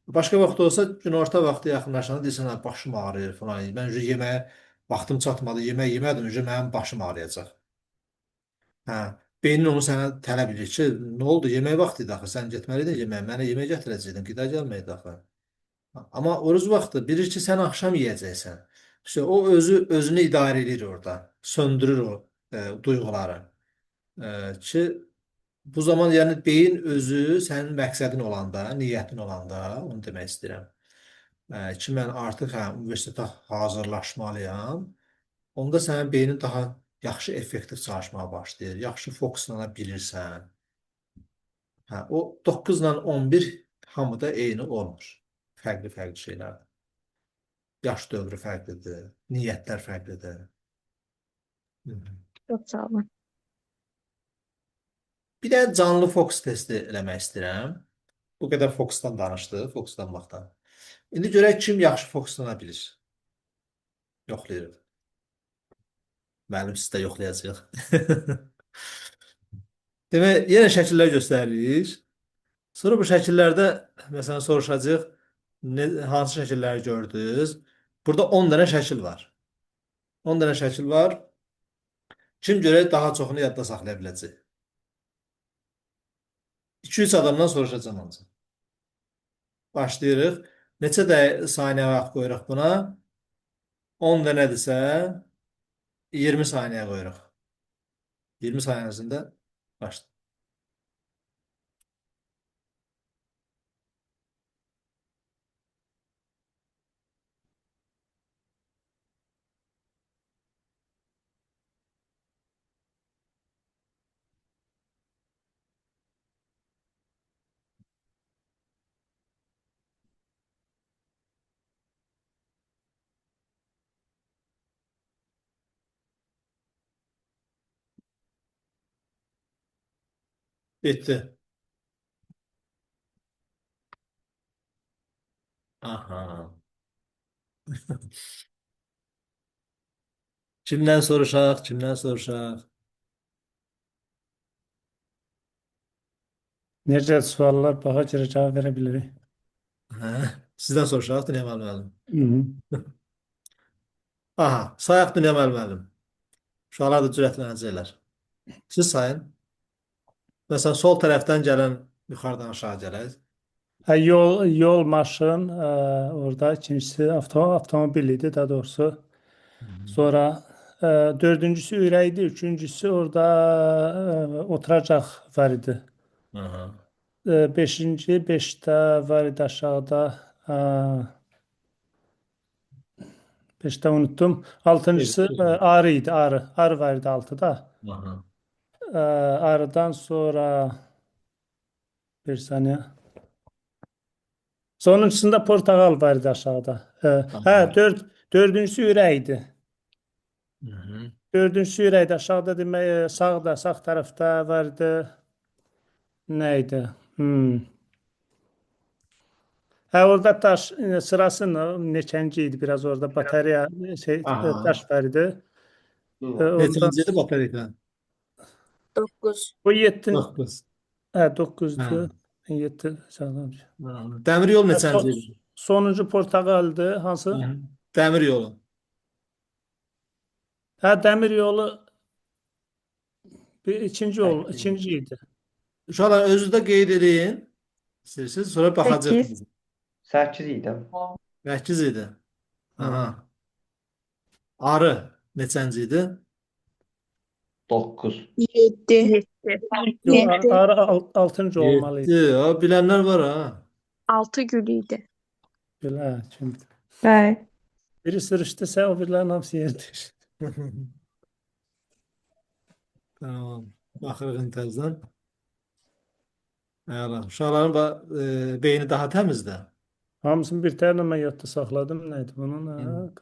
Başqa vaxt olsa günorta vaxtı yaxınlaşanda deyirsən, "Ha, başım ağrıyır falan. Mən yeməyə vaxtım çatmadı, yemək yemədim, mənim başım ağrıyacaq." Hə, beynin onu sənə tələb edir ki, nə oldu? Yemək vaxtı idi axı, sən getməliydin yeməyə, mənə yemək gətirəcəydin, qida gəlməydi axı. Amma oruc vaxtı bilir ki, sən axşam yeyəcəksən. İşte o özünü idarə edir orada. Söndürür o duyğuları. Ki bu zaman yəni beyin özü sənin məqsədin olanda, niyyətin olanda, onu demək istəyirəm. Ki mən artıq universitetə hazırlaşmalıyam. Onda sənin beynin daha yaxşı effektiv çalışmağa başlayır. Yaxşı fokuslana bilirsən. O 9 ilə 11 hamıda eyni olmur. Fərqli-fərqli şeylərdir. Yaş dövrü fərqlidir, niyyətlər fərqlidir. Çox sağ olun. Bir də canlı fokus testi eləmək istəyirəm. Bu qədər fokusdan danışdıq, fokuslanmaqdan. İndi görək kim yaxşı fokuslana bilir. Yoxlayırıq. Müəllim siz də yoxlayacaq. Demək, yenə şəkillər göstəririk. Sonra bu şəkillərdə məsələn soruşacaq, hansı şəkilləri gördünüz? Burada 10 dənə şəkil var. 10 dənə şəkil var. Kim görək daha çoxunu yadda saxlaya biləcək? 2-3 adamdan soruşacağım ancaq. Başlayırıq. Neçə saniyə vaxt qoyuruq buna? 10 dənədirsə 20 saniyə qoyuruq. 20 saniyəsində başlayırıq. Bitdi. Aha. Kimdən soruşaq? Kimdən soruşaq? Necə suallar baxa görə cavab verə bilirik. Hə? Sizdən soruşaq, Dünya müəllim. Hı. Aha, sayaq Dünya müəllim. Uşaqlar da cürətlənəcəklər. Siz sayın. Məsələn, sol tərəfdən gələn yuxarıdan aşağı gələk. Hə, yol, maşın, orada ikincisi avtomobil idi daha doğrusu. Sonra dördüncüsü ürəkdir, üçüncüsü orada oturacaq var idi. Aha. Beşinci, beşdə var idi aşağıda. Beşdə unuttum. Altıncısı arı idi, arı. Arı var idi altıda. Aha. Arıdan sonra bir saniye. Sonuncusunda portakal var idi aşağıda. Hə, dördüncüsü ürək idi. Dördüncüsü ürəkdə aşağıda demək sağda, sağ tərəfdə vardı. Nə idi? Hə, orada daş sırası neçənci idi? Biraz orada batarya daş var idi. Neçənciydi batarya? 9. Bu 7. 9. Hə, 9'du. 7 sağlam. Dəmir yol neçənciydi? Sonuncu portakaldı. Hansı? Dəmir yolu. Hə, dəmir yolu ikinci idi. Uşaqlar özünüzdə qeyd edin. İstəyirsiniz, sonra baxacaqsınız. 8 idi. 8 idi. Aha. Arı neçənci idi? 9. 7. Arı 6. olmalıydı. 7. Bilənlər var ha. 6 gül idi. Belə, kimdir? Bəli. Biri sırışdırsa o birilərin hamısı yerdir. Tamam. Baxırıq intezdən. Uşaqların beyni daha təmizdir. Hamısını bir tane mən yadda saxladım. Neydi bunun?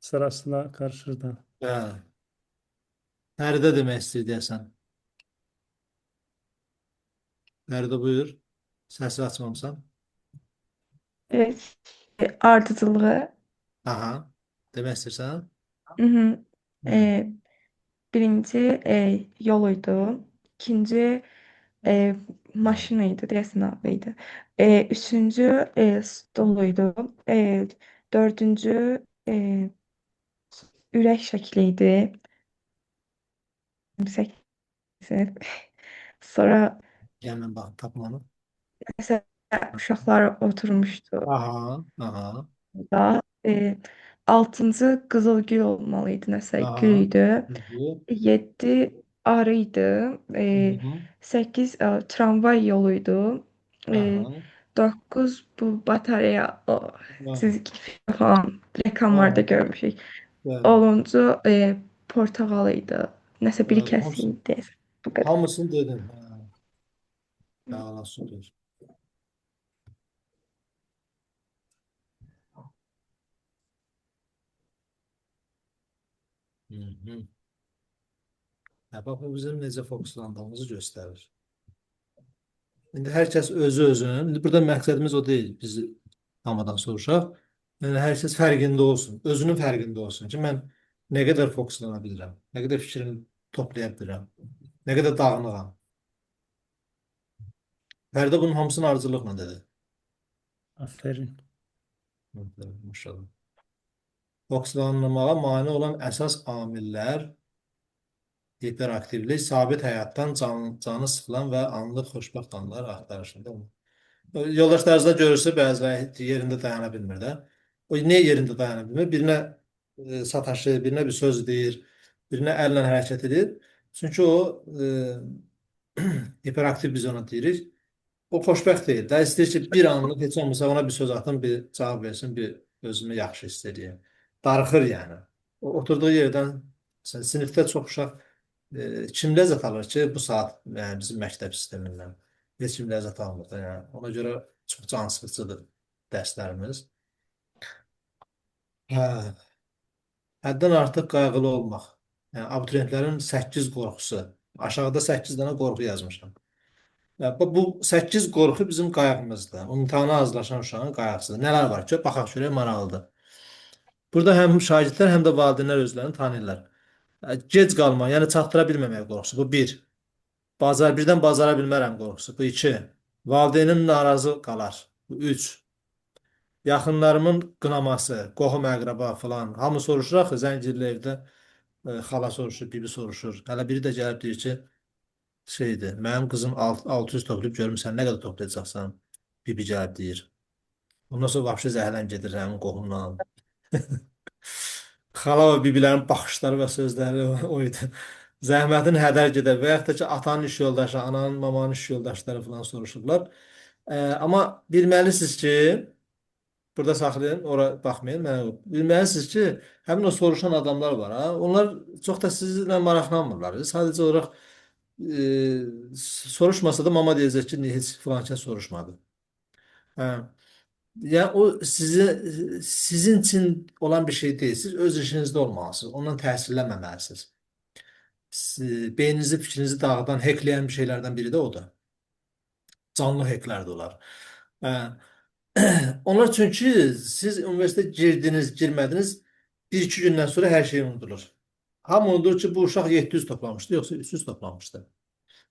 Sırasına karışırdı. Bəli. Nəridə demək istəyir deyəsən? Nəridə buyur? Səsi açmamısan. Ardıcılığı. Aha. Demək istəyirsən? Birinci yol idi. İkinci E, Maşını idi, deyəsən adı idi. Üçüncü stol idi. Dördüncü e, ürək şəkli idi. Səkkiz. Sonra Gəlin bax tapmanı. məsələn uşaqlar oturmuşdu Aha, aha, da. Altıncı qızılgül olmalı idi, nəsə gül aha. idi. Hı-hı. 7 arı idi. Hı-hı. 8 tramvay yoluydu. Aha, 9 bu batareya aha, çizgi film falan reklamlarda aha. görmüşük. Bəli. 10-cu portağal idi. Nəsə biri Bəli, hamısı, kəsildi. Bu qədər. hamısını dedim. Sağ olasın. Hı-hı. Bax, bu bizim necə fokuslandığımızı göstərir. İndi hər kəs özünün, indi burada məqsədimiz o deyil, biz hamıdan soruşaq. Yəni, hər kəs fərqində olsun, özünün fərqində olsun ki, mən nə qədər fokuslana bilirəm, nə qədər fikrimi toplaya bilirəm, nə qədər dağınığam. Fərdə bunun hamısını ardıcıllıqla dedi. Aferin. Maşallah. Fokuslanmaya mane olan əsas amillər hiperaktivlik, sabit həyatdan canı sıxılan və anlıq xoşbəxt anlar axtarışında olmaq. Yoldaşlarınızda görürsə, bəziləri yerində dayana bilmir də. O niyə yerində dayana bilmir? Birinə sataşır, birinə bir söz deyir, birinə əllə hərəkət edir. Çünki o hiperaktiv biz ona deyirik. O xoşbəxt deyil. Də istəyir ki, bir anlıq heç olmasa ona bir söz atın, bir cavab versin, bir özümü yaxşı hiss edeyim. Darıxır yəni. O oturduğu yerdən sinifdə çox uşaq kim ləzzət alır ki, bu saat yəni, bizim məktəb sistemindən heç kim ləzzət almır da. Yəni, ona görə çox cansıxıcıdır dərslərimiz. Hə, həddən artıq qayğılı olmaq. Yəni, abituriyentlərin 8 qorxusu. Aşağıda 8 dənə qorxu yazmışam. Bu 8 qorxu bizim qayğımızdır. İmtahana hazırlaşan uşağın qayğısıdır. Nələr var ki, baxaq görək maraqlıdır. Burada həm şagirdlər, həm də valideynlər özlərini tanıyırlar. Gec qalma, yəni çatdıra bilməmək qorxusu. Bu 1. Birdən bacara bilmərəm qorxusu. Bu 2. Valideynim narazı qalar. Bu 3. Yaxınlarımın qınaması, qohum əqrəba falan. Hamı soruşur axı, zəngirli evdə xala soruşur, bibi soruşur. Hələ biri də gəlib deyir ki, şeydir, mənim qızım 600 toplayıb görüm sən nə qədər toplayacaqsan? Bibi gəlib deyir. Ondan sonra vapşı zəhlən gedir həmin qohumla. Xala və bibilərin baxışları və sözləri o idi. Zəhmətin hədər gedər və yaxud da ki, atanın iş yoldaşı, ananın, mamanın iş yoldaşları falan soruşurlar. Amma bilməlisiniz ki, burada saxlayın, ora baxmayın. Bilməlisiniz ki, həmin o soruşan adamlar var. Ha? Onlar çox da sizinlə maraqlanmırlar. Sadəcə olaraq soruşmasa da mama deyəcək ki, heç filan kəs soruşmadı. Hə. Yəni o sizin üçün olan bir şey deyil. Siz öz işinizdə olmalısınız. Ondan təsirlənməməlisiniz. Beyninizi, fikrinizi dağıdan, hackləyən bir şeylərdən biri də odur. Canlı hacklər də olar. Onlar çünki siz universitetə girdiniz, girmədiniz, 1-2 gündən sonra hər şey unudulur. Hamı unudur ki, bu uşaq 700 toplamışdı, yoxsa 300 toplamışdı.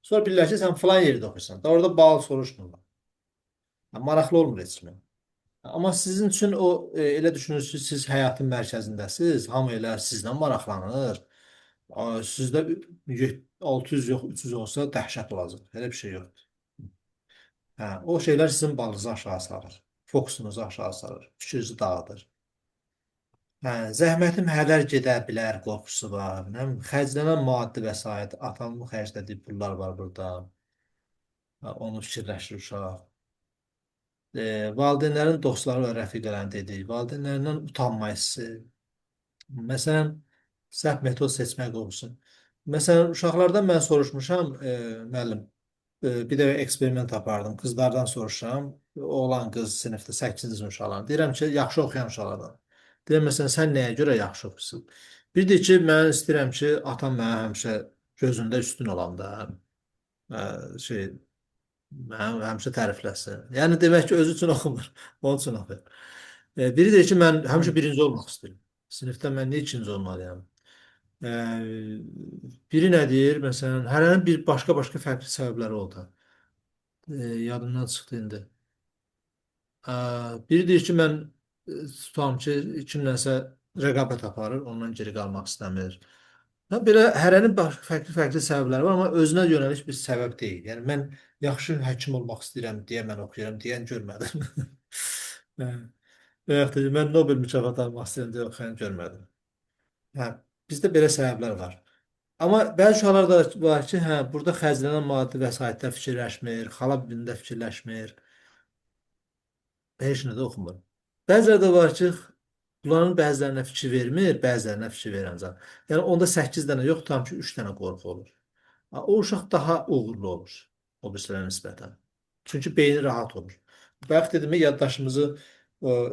Sonra bilirlər ki, sən filan yerdə oxuyursan. Da orada bal soruşmurlar. Maraqlı olmur heç kimi. Amma sizin üçün o elə düşünürsünüz ki, siz həyatın mərkəzindəsiniz, hamı elə sizlə maraqlanır. Sizdə 600 yox, 300 olsa dəhşət olacaq. Elə bir şey yoxdur. Hə, o şeylər sizin balınızı aşağı salır, fokusunuzu aşağı salır, fikrinizi dağıdır. Hə, zəhmətim hədər gedə bilər qorxusu var. Xərclənən maddi vəsait, atamın xərclədiyi pullar var burada. Onu fikirləşir uşaq. Valideynlərin dostları və rəfiqələrini dedik. Valideynlərindən utanma hissi. Məsələn, səhv metod seçmək qorxusu. Məsələn, uşaqlardan mən soruşmuşam, müəllim, bir də eksperiment apardım. Qızlardan soruşuram. Oğlan qız sinifdə 8-ci sinif uşaqlardan. Deyirəm ki, yaxşı oxuyan uşaqlardan. Deyirəm, məsələn, sən nəyə görə yaxşı oxuyorsun? Bir də ki, mən istəyirəm ki, atam mənə həmişə gözündə üstün olan da, mənim həmişə tərifləsin. Yəni, demək ki, özü üçün oxumur. Onun üçün oxuyur. Biri deyir ki, mən həmişə birinci olmaq istəyirəm. Sinifdə mən niyə ikinci olmalıyam? Biri nə deyir? Məsələn, hərənin bir başqa-başqa fərqli səbəbləri oldu. Yadımdan çıxdı indi. Biri deyir ki, mən tutam ki, kimləsə rəqabət aparır, ondan geri qalmaq istəmir. Belə hərənin fərqli-fərqli səbəbləri var, amma özünə yönəlik bir səbəb deyil. Yəni mən yaxşı həkim olmaq istəyirəm deyə mən oxuyuram, deyən görmədim. Hə. Və yaxud da mən Nobel mükafatı almaq istəyirəm deyə oxuyan görmədim. Hə, bizdə belə səbəblər var. Amma bəzi uşaqlar da var ki, hə, burada xərclənən maddi vəsaitdə fikirləşmir, xala bibində fikirləşmir, heç nə də oxumur. Bəziləri də var ki, bunların bəzilərinə fikir vermir, bəzilərinə fikir verir ancaq. Yəni onda 8 dənə yox, tam ki 3 dənə qorxu olur. O uşaq daha uğurlu olur o birisilərə nisbətən. Çünki beyni rahat olur. Bayaq dedim, yaddaşımızı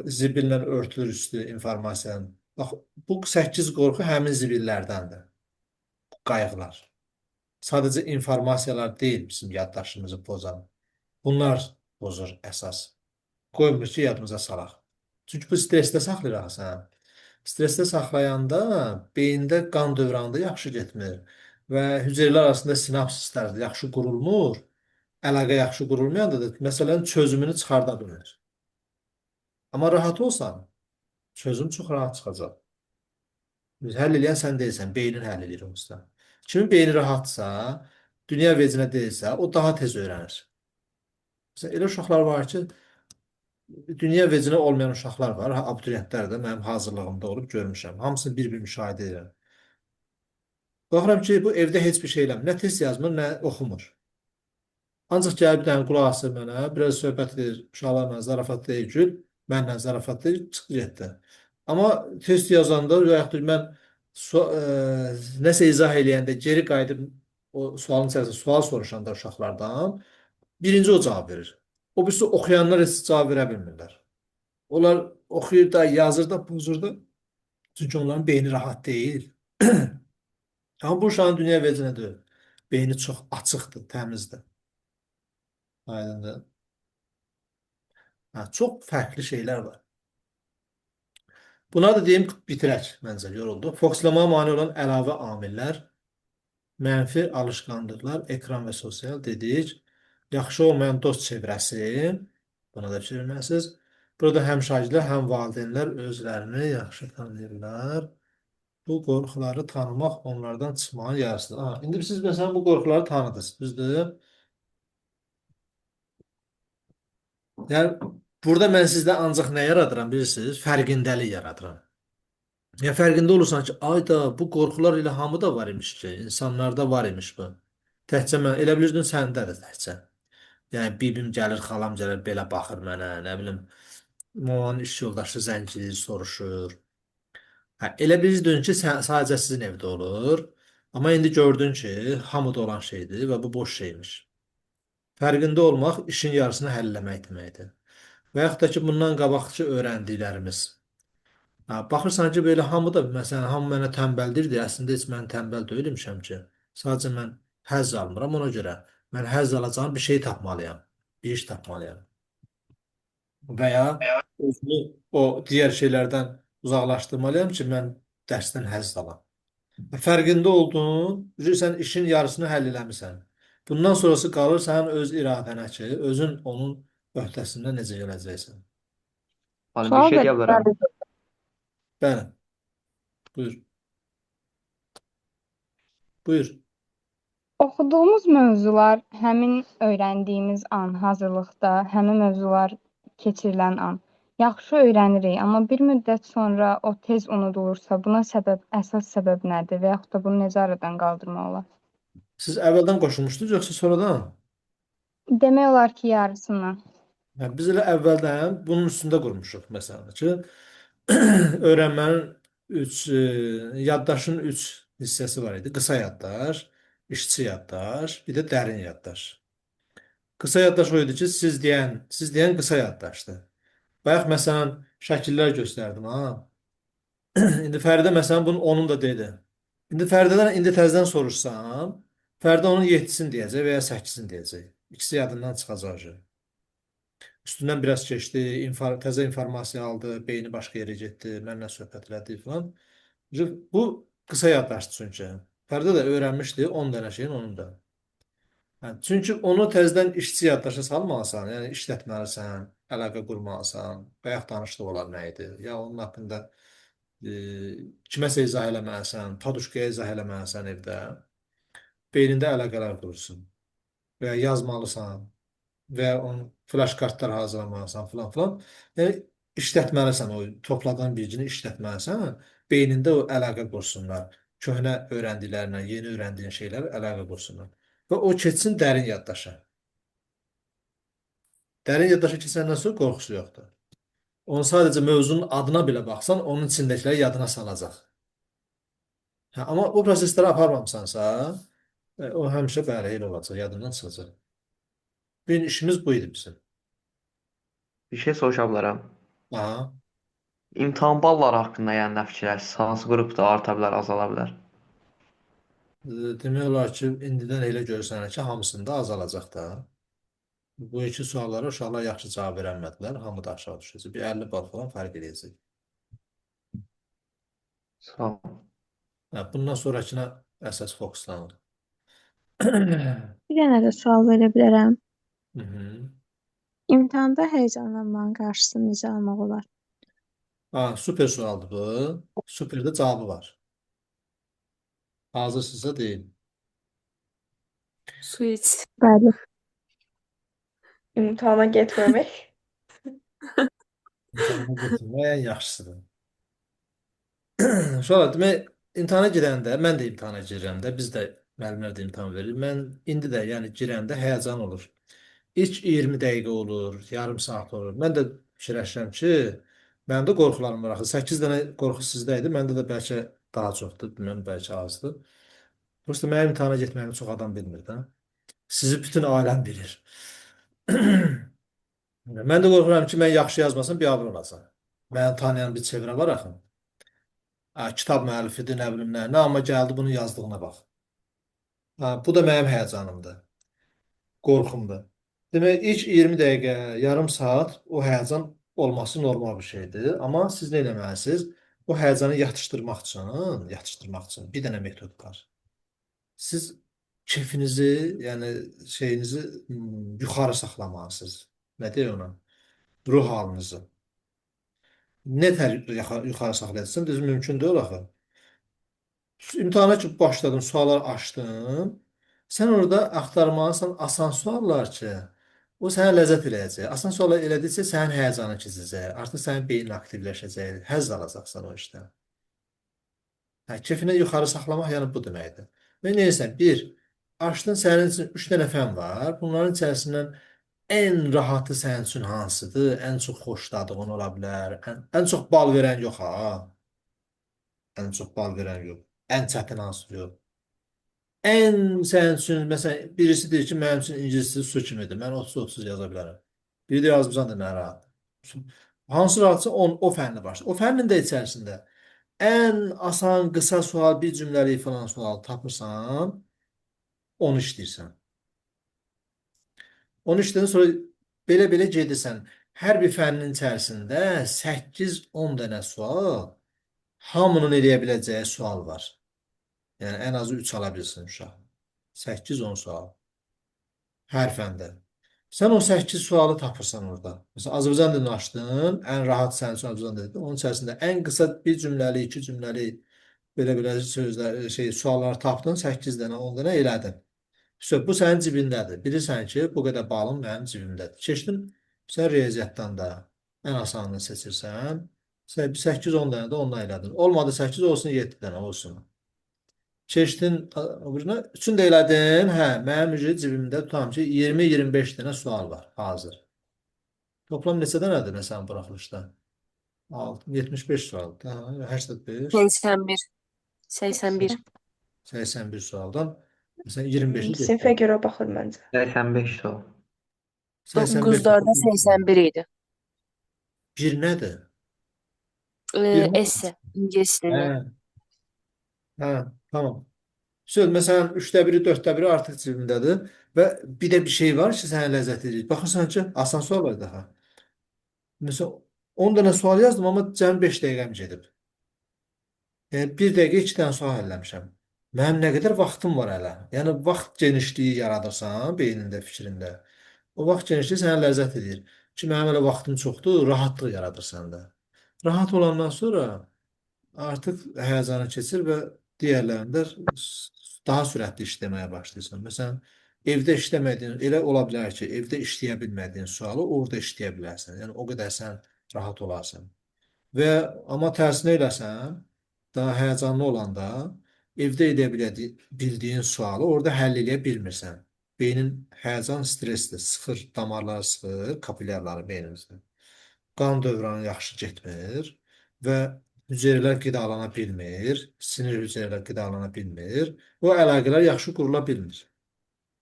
zibillə örtülür üstü informasiyanın. Bax, bu 8 qorxu həmin zibildərdəndir. Qayğılar. Sadəcə informasiyalar deyil bizim yaddaşımızı pozan. Bunlar pozur əsas. Qoymur ki, yadımıza salaq. Çünki bu stresdə saxlayırıq sən. Stresdə saxlayanda beyində qan dövranında yaxşı getmir və hüceyrələr arasında sinapsislər yaxşı qurulmur. Əlaqə yaxşı qurulmayanda da məsələnin çözümünü çıxarda bilir. Amma rahat olsan, çözüm çox rahat çıxacaq. Həll eləyən sən deyilsən, beynin həll eləyir onsuz. Kimin beyni rahatsa, dünya vecinə deyilsə, o daha tez öyrənir. Məsələn, elə uşaqlar var ki, dünya vecinə olmayan uşaqlar var, abituriyentlər də mənim hazırlığımda olub görmüşəm. Hamısını bir-bir müşahidə edirəm. Baxıram ki, bu evdə heç bir şey eləmir. Nə test yazmır, nə oxumur. Ancaq gəlib bir dənə qulaq asır mənə, biraz söhbət edir, uşaqlarla zarafat deyir, gül, mənlə zarafat deyir, çıxdı getdi. Amma test yazanda, yaxud da mən nəsə izah eləyəndə geri qayıdıb o sualın içərisində sual soruşanda uşaqlardan birinci o cavab verir. O birisi oxuyanlar heç cavab verə bilmirlər. Onlar oxuyur da, yazır da, pozur da. Çünki onların beyni rahat deyil. Amma bu uşağın dünya vecinə deyil. Beyni çox açıqdır, təmizdir. Aydındır. Çox fərqli şeylər var. Buna da deyim, bitirək məncə, yoruldu. Fokuslamaya mane olan əlavə amillər, mənfi alışqanlıqlar, ekran və sosial dedik. Yaxşı olmayan dost çevrəsi, buna da fikir verməsiniz. Burada həm şagirdlər, həm valideynlər özlərini yaxşı tanıyırlar. Bu qorxuları tanımaq onlardan çıxmağın yarısıdır. İndi siz məsələn bu qorxuları tanıdınız, düzdür? Yəni, burada mən sizdə ancaq nə yaradıram, bilirsiniz? Fərqindəlik yaradıram. Ya fərqində olursan ki, ayda bu qorxular elə hamıda var imiş ki, insanlarda var imiş bu. Təhcə mən, elə bilirdin səndədir təhcə. Yəni, bibim gəlir, xalam gəlir, belə baxır mənə, nə bilim, onun iş yoldaşı zəngiyir, soruşur. Elə bilirdin ki, sadəcə sizin evdə olur. Amma indi gördün ki, hamıda olan şeydir və bu boş şeymiş. Fərqində olmaq işin yarısını həlləmək deməkdir. Və yaxud da ki, bundan qabaqçı öyrəndiklərimiz. Baxırsan ki, belə hamıda, məsələn, hamı mənə tənbəldir deyə, əslində heç mən tənbəl deyilmişəm ki. Sadəcə mən həzz almıram, ona görə mən həzz alacağım bir şey tapmalıyam, bir iş tapmalıyam. Və ya özümü o digər şeylərdən uzaqlaşdırmalıyam ki, mən dərsdən həzz alam. Fərqində olduğun, sən işin yarısını həll eləmirsən. Bundan sonrası qalır sənin öz iradənə ki, özün onun öhdəsində necə gələcəksən. Hani bir şey deyə bilərəm. Bəli. Buyur. Buyur. Oxuduğumuz mövzular həmin öyrəndiyimiz an, hazırlıqda, həmin mövzular keçirilən an yaxşı öyrənirik, amma bir müddət sonra o tez unudulursa, buna əsas səbəb nədir və yaxud da bunu necə aradan qaldırmaq olar? Siz əvvəldən qoşulmuşdunuz, yoxsa sonradan? Demək olar ki, yarısından. Biz elə əvvəldən bunun üstündə qurmuşuq, məsələn ki, öyrənmənin yaddaşın 3 hissəsi var idi. Qısa yaddaş, işçi yaddaş, bir də dərin yaddaş. Qısa yaddaş o idi ki, siz deyən qısa yaddaşdır. Bayaq məsələn şəkillər göstərdim, İndi Fəridə məsələn bunun onun da dedi. İndi Fəridədən indi təzədən soruşsam, Fəridə onun 7-sini deyəcək və ya 8-sini deyəcək. İkisi yadından çıxacaq. Üstündən biraz keçdi, təzə informasiya aldı, beyni başqa yerə getdi, mənlə söhbət elədi falan. Bu qısa yaddaşdır çünki. Fəridə də öyrənmişdi 10 dənə şeyin onun da. Hə, çünki onu təzədən işçi yaddaşa salmalısan, yəni işlətməlisən, əlaqə qurmalısan, bayaq danışdıq olar nə idi, ya onun haqqında e, kiməsə izah eləməlisən, paduşkaya izah eləməlisən evdə, beynində əlaqələr qurursun və ya yazmalısan və ya onun flash kartlar hazırlamalısan filan filan. Yəni işlətməlisən o topladığın bilgini işlətməlisən, beynində o əlaqə qursunlar. Köhnə öyrəndiklərinə, yeni öyrəndiyin şeylər əlaqə qursunlar. Və o keçsin dərin yaddaşa. Dərin yaddaşa keçəndən sonra qorxusu yoxdur. Onu sadəcə mövzunun adına belə baxsan, onun içindəkiləri yadına salacaq. Hə, amma o prosesləri aparmamısansa, o həmişə bəli elə olacaq, yadından çıxacaq. Bir işimiz bu idi bizim. Bir şey soruşa bilərəm. Aha. İmtahan balları haqqında yəni nə fikirləşirsiniz? Hansı qrupda arta bilər, azala bilər? Demək olar ki, indidən elə görsənir ki, hamısında azalacaq da. Bu iki suallara uşaqlar yaxşı cavab verəmədilər. Hamı da aşağı düşəcək. Bir 50 bal falan fərq edəcək. Sağ ol. Hə, bundan sonrakına əsas fokuslanır. Bir dənə də sual verə bilərəm. Hı -hı. İmtahanda həyəcanlanmanın qarşısını necə almaq olar? Ha, süper sualdır bu. Süperdə cavabı var. Hazırsınızsa deyin. Su iç. Bəli. İmtahana getməmək. İmtahana getmək ən yaxşısıdır. Sonra demək, imtahana girəndə, mən də imtahana girirəm də, biz də müəllimlər də imtahan verir. Mən indi də yəni girəndə həyəcan olur. İlk 20 dəqiqə olur, yarım saat olur. Mən də fikirləşirəm ki, mənim də qorxularım var axı. 8 dənə qorxu sizdə idi, məndə də bəlkə daha çoxdur, bilmirəm, bəlkə azdır. Prosta mənim imtahana getməyimi çox adam bilmir də. Sizi bütün aləm bilir. Mən də qorxuram ki, mən yaxşı yazmasam biabır olacam. Məni tanıyan bir çevrə var axı. Kitab müəllifidir, nə bilim nə. Nə amma gəldi bunun yazdığına bax. Bu da mənim həyəcanımdır. Qorxumdur. Demək, ilk 20 dəqiqə, yarım saat o həyəcan olması normal bir şeydir. Amma siz nə etməlisiniz? O həyəcanı yatışdırmaq üçün bir dənə metod var. Siz keyfinizi, yəni şeyinizi yuxarı saxlamalısınız. Nə deyir ona? Ruh halınızı. Nə tər yuxarı saxlayacaqsın? Düz mümkün deyil axı. İmtahana ki başladın, suallar açdın. Sən orada axtarmalısan asan suallar ki, o sənə ləzzət eləyəcək. Asan suallar elədikcə sənin həyəcanın keçəcək. Artıq sənin beynin aktivləşəcək. Həzz alacaqsan o işdən. Hə, keyfini yuxarı saxlamaq yəni bu deməkdir. Və neysən, bir, açdın sənin üçün 3 dənə fən var. Bunların içərisindən ən rahatı sənin üçün hansıdır? Ən çox xoşladığın ola bilər. Ən çox bal verən yox ha. Ən çox bal verən yox. Ən çətin hansı yox. Ən sənin üçün, məsələn, birisi deyir ki, mənim üçün ingiliscə su kimidir. Mən 30-30 yaza bilərəm. Biri də yazmışsan da mən rahat. Hansı rahatsa o fənni başlayır. O fənnin də içərisində ən asan, qısa sual, bir cümləli falan sual tapırsan, onu işləyirsən. Onu işləyəndən sonra belə-belə gedirsən. Hər bir fənnin içərisində 8-10 dənə sual, hamının eləyə biləcəyi sual var. Yəni, ən azı 3 ala bilsin uşaq. 8-10 sual. Hər fəndə. Sən o 8 sualı tapırsan orada. Məsələn, Azərbaycan dilini açdın, ən rahat sənin üçün Azərbaycan dilidir. Onun içərisində ən qısa bir cümləli, 2 cümləli belə-belə sözlər, suallar tapdın, 8 dənə, 10 dənə elədin. Bu sənin cibindədir. Bilirsən ki, bu qədər balım mənim cibimdədir. Keçdin, sən riyaziyyatdan da ən asanını seçirsən, 8-10 dənə də ondan elədin. Olmadı 8 olsun, 7 dənə olsun. Keçdin, üçün də elədin, hə, mənim cibimdə tutam ki, 20-25 dənə sual var, hazır. Toplam neçə dənədir məsələn buraxılışda? 75 sual, 85. 81. 81. 81 sualdan, məsələn 25-i Sinfə görə baxır məncə. 85 sual. 9-4-də 81 idi. Bir nədir? Esse, ingilis dili. Hə, tamam. Söz, məsələn, 3də biri, 4də biri artıq cibimdədir və bir də bir şey var ki, sənə ləzzət edir. Baxırsan ki, asan sual var daha. Məsələn, 10 dənə sual yazdım, amma cəmi 5 dəqiqəm gedib. Yəni, 1 dəqiqə 2 dənə sual həlləmişəm. Mənim nə qədər vaxtım var hələ. Yəni vaxt genişliyi yaradırsan beynində, fikrində. O vaxt genişliyi sənə ləzzət edir. Ki, mənim hələ vaxtım çoxdur, rahatlıq yaradır səndə. Rahat olandan sonra artıq həyəcanı keçir və digərlərində daha sürətli işləməyə başlayırsan. Məsələn, evdə işləmədiyin, elə ola bilər ki, evdə işləyə bilmədiyin sualı orada işləyə bilərsən. Yəni o qədər sən rahat olarsan. Və amma tərsini eləsən, daha həyəcanlı olanda evdə edə bildiyin sualı orada həll edə bilmirsən. Beynin həyəcan stresdir, sıxır, damarları sıxır, kapilyarları beynimizdə. Qan dövranı yaxşı getmir və hüceyrələr qidalana bilmir, sinir hüceyrələr qidalana bilmir. O əlaqələr yaxşı qurula bilmir.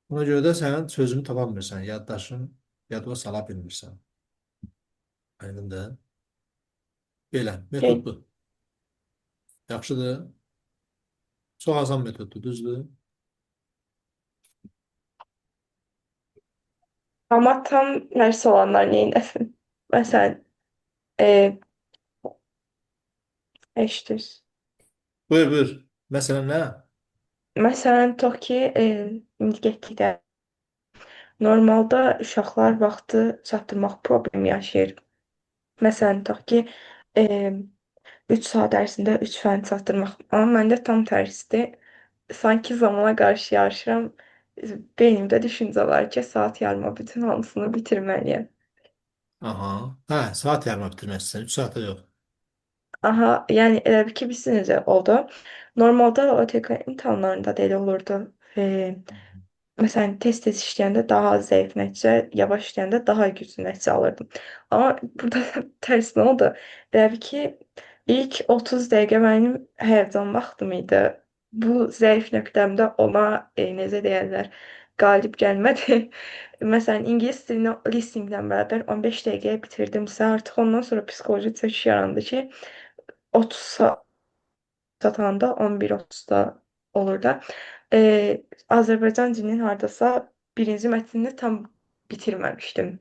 Buna görə də sən sözünü tapa bilmirsən, yaddaşın yadıma sala bilmirsən. Aydındır? Belə, metod bu. Yaxşıdır. Çox asan metoddur, düzdür? Amma tam tərsi olanlar neynəsin? Məsələn, e, eşidir. Buyur, buyur. Məsələn nə? Məsələn, tutaq ki, indi getdikdə normalda uşaqlar vaxtı çatdırmaq problemi yaşayır. Məsələn, tutaq ki, 3 saat ərzində 3 fənd çatdırmaq. Amma məndə tam tərsidir. Sanki zamana qarşı yarışıram. Beynimdə düşüncə var ki, saat yarıma bütün hamısını bitirməliyəm. Aha. Hə, saat yarıma bitirmək istəyirsən. 3 saata yox. Aha, yəni elə bil ki, bilirsin necə oldu. Normalda OTK imtahanlarında da elə olurdu. Məsələn, tez-tez işləyəndə daha az zəif nəticə, yavaş işləyəndə daha güclü nəticə alırdım. Amma burada tərs nə oldu? Elə bil ki, ilk 30 dəqiqə mənim həyəcan vaxtım idi. Bu zəif nöqtəmdə ona, necə deyərlər, qalib gəlmədi. Məsələn, ingilis dilini listeninglə bərabər 15 dəqiqəyə bitirdimsə, artıq ondan sonra psixoloji çöküş yarandı ki, 30 saat satanda 11:30-da olur da. Azərbaycan dilinin hardasa birinci mətnini tam bitirməmişdim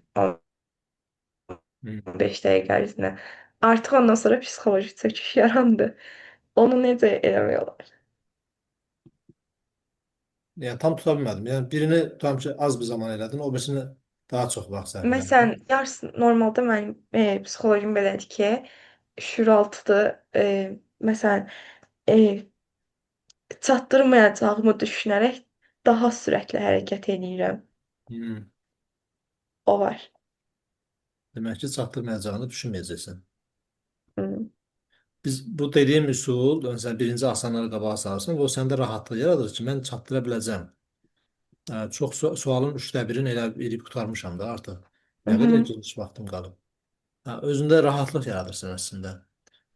15 dəqiqə ərzində. Artıq ondan sonra psixoloji çöküş yarandı. Onu necə eləmək olar? Yəni tam tuta bilmədim. Yəni birini tutam ki, az bir zaman elədin, o birisini daha çox vaxt sərf elədin. Məsələn, yarısı normalda mənim psixologim belədir ki, şüuraltıdır. Məsələn, çatdırmayacağımı düşünərək daha sürətli hərəkət edirəm. O var. Demək ki, çatdırmayacağını düşünməyəcəksən. Hı. Biz bu dediyim üsul, məsələn, birinci asanları qabağa salırsan, o səndə rahatlıq yaradır ki, mən çatdıra biləcəm. Çox sualın 1/3-ini elə edib qurtarmışam da artıq. Nə Mhm. qədər geniş vaxtım qalıb. Özündə rahatlıq yaradırsan əslində.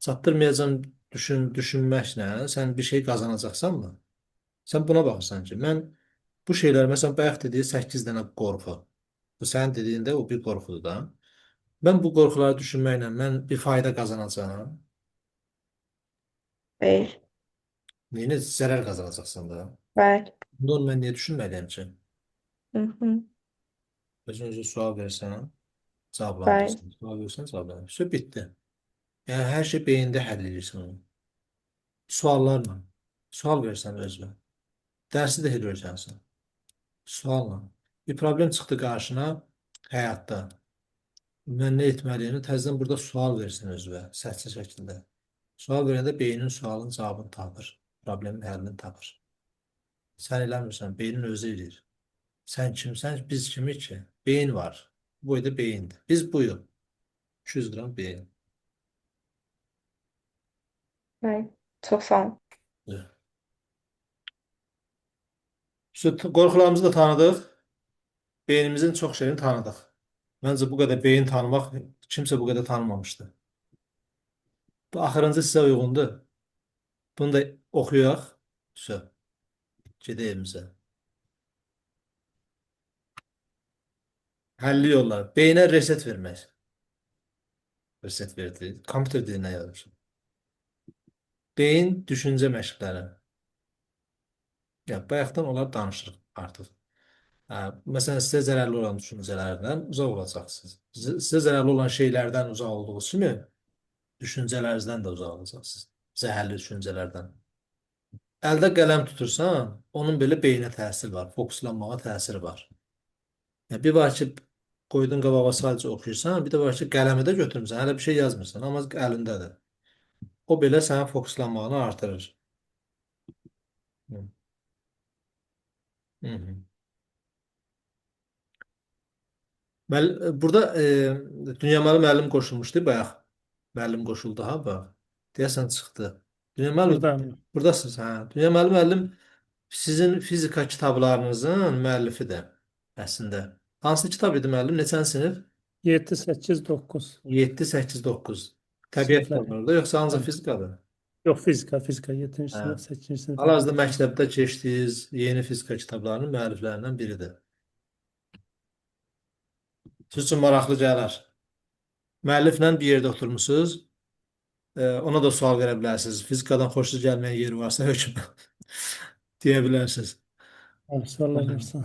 Çatdırmayacağım düşünməklə sən bir şey qazanacaqsanmı? Sən buna baxırsan ki, mən bu şeylər, məsələn, bayaq dediyi 8 dənə qorxu. Bu sənin dediyində o bir qorxudur da. Mən bu qorxuları düşünməklə mən bir fayda qazanacağam. Xeyr. Neyinə zərər qazanacaqsan da. Bəli. Bunda onu mən niyə düşünməliyəm ki? Mhm. Özün sual versən, Bəli. cavablandırırsan. Sual versən, cavablandırırsan. Söz bitdi. Yəni, hər şey beyində həll edirsən onu. Suallarla. Sual versən özünə. Dərsi də elə öyrənsən. Sualla. Bir problem çıxdı qarşına həyatda. Mən nə etməliyim? Təzədən burada sual versin özünə, səsli şəkildə. Sual verəndə beynin sualın cavabını tapır. Problemin həllini tapır. Sən eləmirsən, beynin özü eləyir. Sən kimsən, biz kimik ki? Beyin var. Bu boyda beyindir. Biz buyuq. 200 qram beyin. Bəli. Çox sağ olun. Qorxularımızı da tanıdıq. Beynimizin çox şeyini tanıdıq. Məncə bu qədər beyin tanımaq kimsə bu qədər tanımamışdı. Bu axırıncı sizə uyğundur. Bunu da oxuyaq. Gedək evimizə. Həlli yollar. Beyinə reset vermək. Reset verdi. Kompüter dilinə yazır. Beyin düşüncə məşqləri. Bayaqdan onlar danışırıq artıq. Məsələn, sizə zərərli olan düşüncələrdən uzaq olacaqsınız. Sizə zərərli olan şeylərdən uzaq olduğunuz kimi düşüncələrinizdən də uzaq olacaqsınız. Zəhərli düşüncələrdən. əldə qələm tutursan, onun belə beynə təsiri var, fokuslanmağa təsiri var. Yəni, bir var ki, qoydun qabağa sadəcə oxuyursan, bir də var ki, qələmi də götürmüsən, hələ bir şey yazmırsan, amma əlindədir. O belə sənin fokuslanmağını artırır. Hı. Hı -hı. Burada Dünyamalı müəllim qoşulmuşdu bayaq. Müəllim qoşuldu ha bax. Deyəsən çıxdı. Dünyamalı Buradayım. buradasınız ha. Dünyamalı müəllim sizin fizika kitablarınızın müəllifidir əslində. Hansı kitab idi müəllim? Neçənci sinif? 7, 8, 9 7, 8, 9. Təbiət sınıflar. kitabları yoxsa ancaq Hə. fizikadır? Yox, fizika 7-ci Hə. sinif, 8-ci sinif. Hal-hazırda məktəbdə keçdiyiniz yeni fizika kitablarının müəlliflərindən biridir. Siz üçün maraqlı gələr. Müəlliflə bir yerdə oturmusunuz. Ona da sual verə bilərsiniz. Fizikadan xoşunuz gəlməyən yeri varsa hökmən deyə bilərsiniz. Hə, suallar varsa.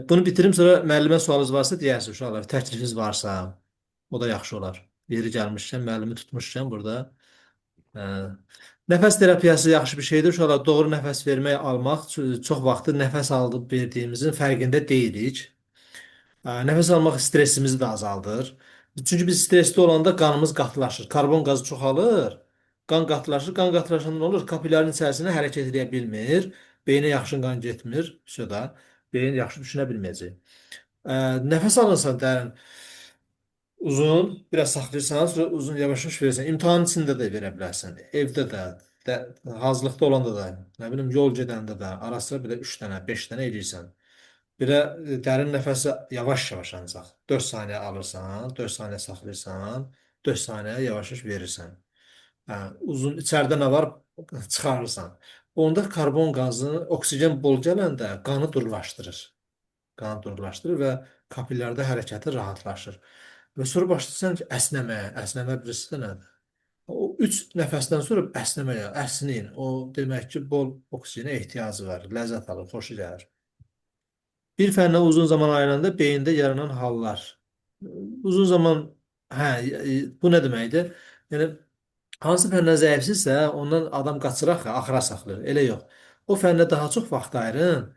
Bunu bitirim, sonra müəllimə sualınız varsa deyərsiniz uşaqlar. Təklifiniz varsa, o da yaxşı olar. Yeri gəlmişkən, müəllimi tutmuşkən burada. Nəfəs terapiyası yaxşı bir şeydir. Uşaqlar, doğru nəfəs vermək, almaq çox vaxtı nəfəs aldıb verdiyimizin fərqində deyilik. Nəfəs almaq stressimizi də azaldır. Çünki biz stresli olanda qanımız qatılaşır. Karbon qazı çoxalır. Qan qatılaşır. Qan qatılaşanda nə olur? Kapillərin içərisində hərəkət edə bilmir. Beyinə yaxşı qan getmir. Da beyin yaxşı düşünə bilməyəcək. Nəfəs alırsan dərin, uzun, biraz saxlayırsan, sonra uzun yavaş-yavaş verirsən. İmtahan içində də verə bilərsən. Evdə də, hazırlıqda olanda da, nə bilim, yol gedəndə də, arasıra belə 3 dənə, 5 dənə edirsən. Belə dərin nəfəsi yavaş-yavaş ancaq. 4 saniyə alırsan, 4 saniyə saxlayırsan, 4 saniyə yavaş-yavaş verirsən. Uzun içəridə nə var? Çıxarırsan. Onda karbon qazı, oksigen bol gələndə qanı durlaşdırır. Qanı durlaşdırır və kapillərdə hərəkəti rahatlaşır. Və sonra başlayırsan ki, əsnəməyə. Əsnəmə birisi də nədir? O 3 nəfəsdən sonra əsnəməyə, əsnin. O demək ki, bol oksigenə ehtiyacı var. Ləzzət alır, xoşu gəlir. Bir fənnə uzun zaman ayıranda beyində yaranan hallar. Uzun zaman, bu nə deməkdir? Yəni, hansı fəndən zəifsizsə, ondan adam qaçıraq, axıra saxlayır. Elə yox. O fənnə daha çox vaxt ayırın,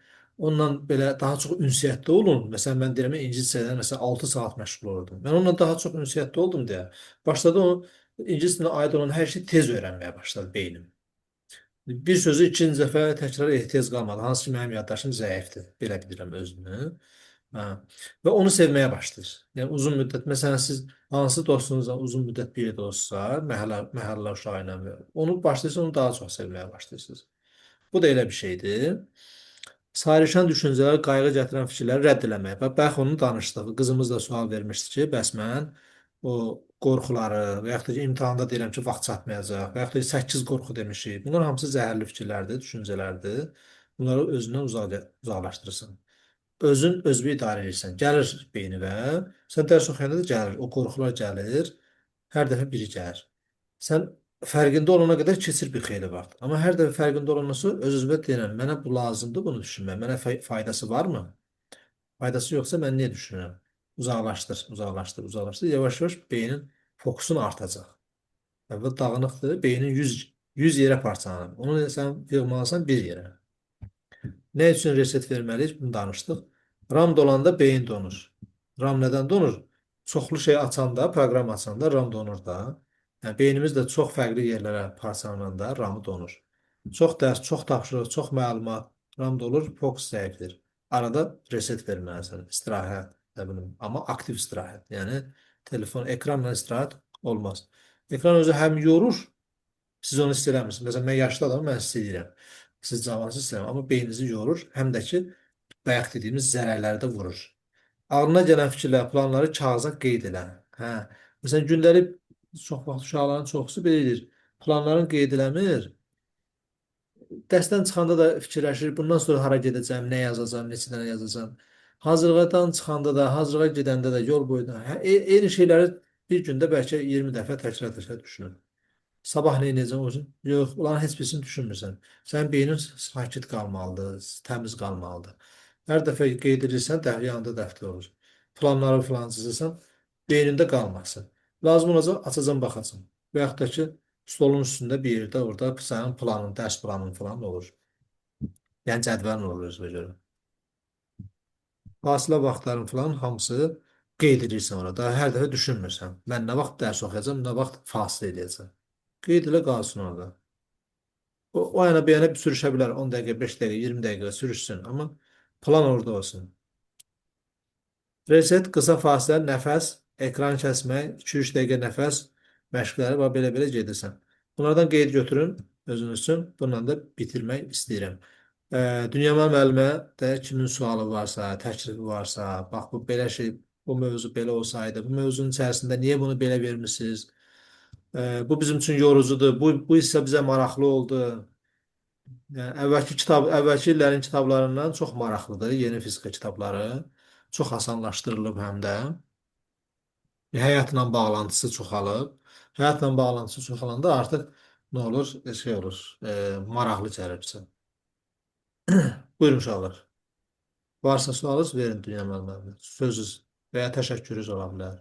ondan belə daha çox ünsiyyətdə olun. Məsələn, mən deyirəm, ingiliscədən məsələn 6 saat məşğul olurdum. Mən onunla daha çox ünsiyyətdə oldum deyə. Başladı o ingiliscəyə aid olan hər şeyi tez öyrənməyə başladı beynim. Bir sözü ikinci dəfə təkrar ehtiyac qalmadı. Hansı ki, mənim yaddaşım zəifdir. Belə bilirəm özümü. Və onu sevməyə başlayır. Yəni, uzun müddət, məsələn, siz hansı dostunuzla uzun müddət bir yerdə olsa, məhəllə uşağı ilə, onu başlayırsınız, onu daha çox sevməyə başlayırsınız. Bu da elə bir şeydir. Sayrışan düşüncələr, qayğı gətirən fikirləri rədd eləmək. Bax, onu danışdıq. Qızımız da sual vermişdi ki, bəs mən o qorxuları və yaxud da ki, imtahanda deyirəm ki, vaxt çatmayacaq və yaxud da 8 qorxu demişik. Bunlar hamısı zəhərli fikirlərdir, düşüncələrdir. Bunları özündən uzaqlaşdırırsan. Özün özünü idarə edirsən. Gəlir beyninə, sən dərs oxuyanda da gəlir. O qorxular gəlir, hər dəfə biri gəlir. Sən fərqində olana qədər keçir bir xeyli vaxt. Amma hər dəfə fərqində olandan sonra öz-özünə deyirəm, mənə bu lazımdır bunu düşünmək, mənə faydası varmı? Faydası yoxsa mən niyə düşünürəm? Uzaqlaşdır, uzaqlaşdır, uzaqlaşdır. Yavaş-yavaş beynin fokusun artacaq. Və dağınıqdır, beynin 100 yerə parçalanır. Onu sən yığmalısan bir yerə. Nə üçün reset verməliyik? Bunu danışdıq. RAM dolanda beyin donur. RAM nədən donur? Çoxlu şey açanda, proqram açanda RAM donur da. Yəni, beynimiz də çox fərqli yerlərə parçalananda RAM donur. Çox dərs, çox tapşırıq, çox məlumat, RAM dolur, fokus zəifdir. Arada reset verməlisən, istirahət, nə bilim, amma aktiv istirahət. Yəni, telefon, ekranla istirahət olmaz. Ekran özü həm yorur, siz onu hiss eləmirsiniz. Məsələn, mən yaşlı adamım, mən hiss edirəm. Siz cavansız hiss eləmirəm, amma beyninizi yorur, həm də ki, bayaq dediyimiz zərərləri də vurur. Ağlına gələn fikirlər, planları kağıza qeyd elə. Məsələn, gündəlik çox vaxt uşaqların çoxusu belə edir. Planlarını qeyd eləmir. Dərsdən çıxanda da fikirləşir, bundan sonra hara gedəcəm, nə yazacam, neçə dənə yazacam. Hazırlıqdan çıxanda da, hazırlığa gedəndə də, yol boyunda. Eyni şeyləri bir gündə bəlkə 20 dəfə təkrar düşünür. Sabah nə edəcəm? Yox, onların heç birisini düşünmürsən. Sənin beynin sakit qalmalıdır, təmiz qalmalıdır. Hər dəfə qeyd edirsən, yanında dəftər olur. Planları falan çizirsən, beynində qalmasın. Lazım olacaq, açacam, baxacam. Və yaxud da ki, Stolun üstündə bir yerdə orada sənin planın, dərs planın falan olur. Yəni cədvəlin olur özünə görə. Fasilə vaxtların falan hamısı qeyd edirsən orada. Hər dəfə düşünmürsən. Mən nə vaxt dərs oxuyacağam, nə vaxt fasilə edəcəm. Qeyd elə qalsın orada. O yana bir yana bir sürüşə bilər. 10 dəqiqə, 5 dəqiqə, 20 dəqiqə sürüşsün. Amma plan orada olsun. Reset, qısa fasilə, nəfəs, ekran kəsmək, 2-3 dəqiqə nəfəs məşqləri və belə-belə gedirsən. Bunlardan qeyd götürün özünüz üçün. Bununla da bitirmək istəyirəm. Dünya müəllimə də kimin sualı varsa, təklifi varsa, bax bu belə şey, bu mövzu belə olsaydı, bu mövzunun içərisində niyə bunu belə vermisiniz? Bu bizim üçün yorucudur. Bu isə bizə maraqlı oldu. Yəni əvvəlki illərin kitablarından çox maraqlıdır, yeni fizika kitabları. Çox asanlaşdırılıb həm də. Həyatla bağlantısı çoxalıb. Həyatla bağlantısı çoxalanda artıq nə olur? Şey olur, maraqlı gəlir bizə. Buyurun uşaqlar. Varsa sualınız verin dünya müəllimə. Sözünüz və ya təşəkkürünüz ola bilər.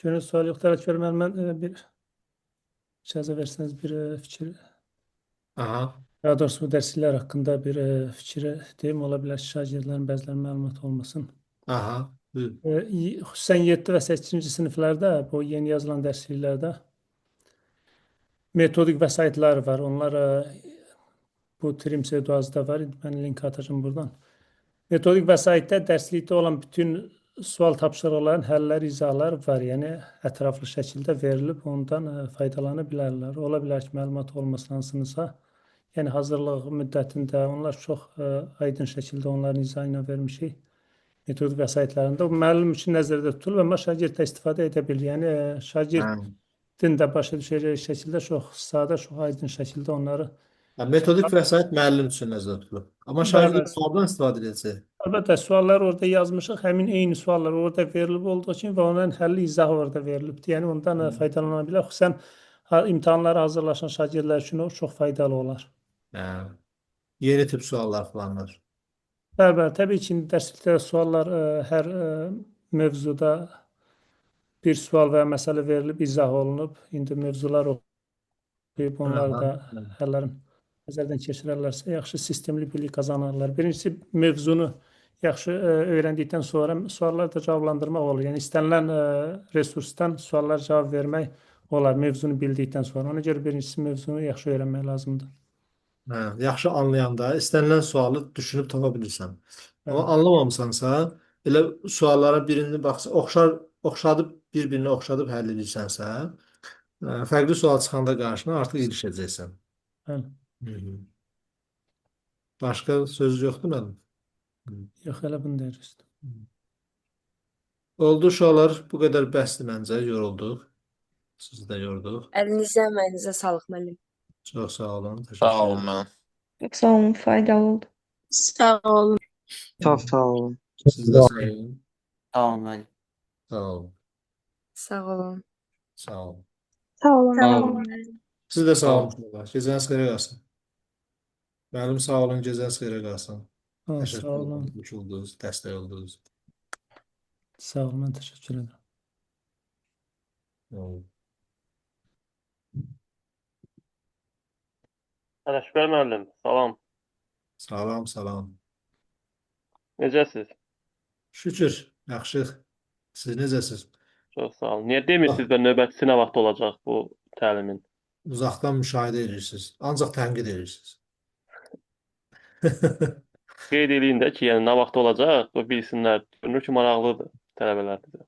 Görün sual yoxdur. Görmən mən bir icazə versəniz bir fikir. Aha. Daha doğrusu bu dərsliklər haqqında bir fikir deyim, ola bilər ki, şagirdlərin bəziləri məlumat olmasın. Aha. Buyurun. Xüsusən 7 və 8-ci siniflərdə, bu yeni yazılan dərsliklərdə metodik vəsaitlər var. Onlar bu Trimse-Duazda var. Mən link atacağım buradan. Metodik vəsaitdə dərslikdə olan bütün sual tapşırıqların həlləri, izahlar var. Yəni ətraflı şəkildə verilib, ondan faydalana bilərlər. Ola bilər ki, məlumat olmasın hansınısa. Yəni hazırlıq müddətində onlar çox aydın şəkildə onların izahı ilə vermişik. Metodik vəsaitlərində. Bu müəllim üçün nəzərdə tutulub, amma şagird də istifadə edə bilir. Yəni şagirdin də başa düşəcək şəkildə çox sadə, çox aydın şəkildə onları. Metodik vəsait müəllim üçün nəzərdə tutulub. Amma şagird sualdan istifadə edəcək. Əlbəttə, suallar orada yazmışıq. Həmin eyni suallar orada verilib olduğu üçün və onların həlli izahı orada verilibdir. Yəni ondan faydalana bilər. Xüsusən imtahanlara hazırlaşan şagirdlər üçün o çox faydalı olar. Yeni tip suallar falan var. Bəli, təbii ki, dərslikdə suallar hər mövzuda bir sual və ya məsələ verilib, izah olunub. İndi mövzular oxuyub, onlar da həllərin nəzərdən keçirərlərsə, yaxşı sistemli bilik qazanırlar. Birincisi, mövzunu yaxşı öyrəndikdən sonra suallar da cavablandırmaq olur. Yəni, istənilən resursdan suallar cavab vermək olar, mövzunu bildikdən sonra. Ona görə birincisi, mövzunu yaxşı öyrənmək lazımdır. Yaxşı anlayanda istənilən sualı düşünüb tapa bilirsən. Amma anlamamısansa, elə suallara birini oxşadıb, bir-birini oxşadıb həll edirsənsə, fərqli sual çıxanda qarşına artıq ilişəcəksən. Bəli. Başqa söz yoxdur mənim? Yox, elə bunu deyirik. Oldu uşaqlar, bu qədər bəsdir məncə, yorulduq. Sizi də yorduq. Əlinizə, əməyinizə sağlıq müəllim. Çox sağ olun. Sağ olun mən. Çox sağ olun, faydalı oldu. Sağ olun. Çox sağ olun. Siz də sağ olun. Sağ olun müəllim. Sağ olun. Sağ olun. Sağ olun. Sağ olun. Sağ olun. Siz də sağ olun. Gecəniz xeyrə qalsın. Müəllim sağ olun, gecəniz xeyrə qalsın. Sağ olun. Təşəkkür oldunuz, dəstək oldunuz. Sağ olun, mən təşəkkür edirəm. Ələkbər müəllim, salam. Salam, salam. Necəsiz? Şükür, yaxşıyıq. Siz necəsiz? Çox sağ olun. Niyə demirsiniz də növbətçisi nə vaxt olacaq bu təlimin? Uzaqdan müşahidə edirsiniz. Ancaq tənqid edirsiniz. Qeyd eləyin də ki, yəni nə vaxt olacaq, bu bilsinlər. Görünür ki, maraqlıdır tələbələr bizə.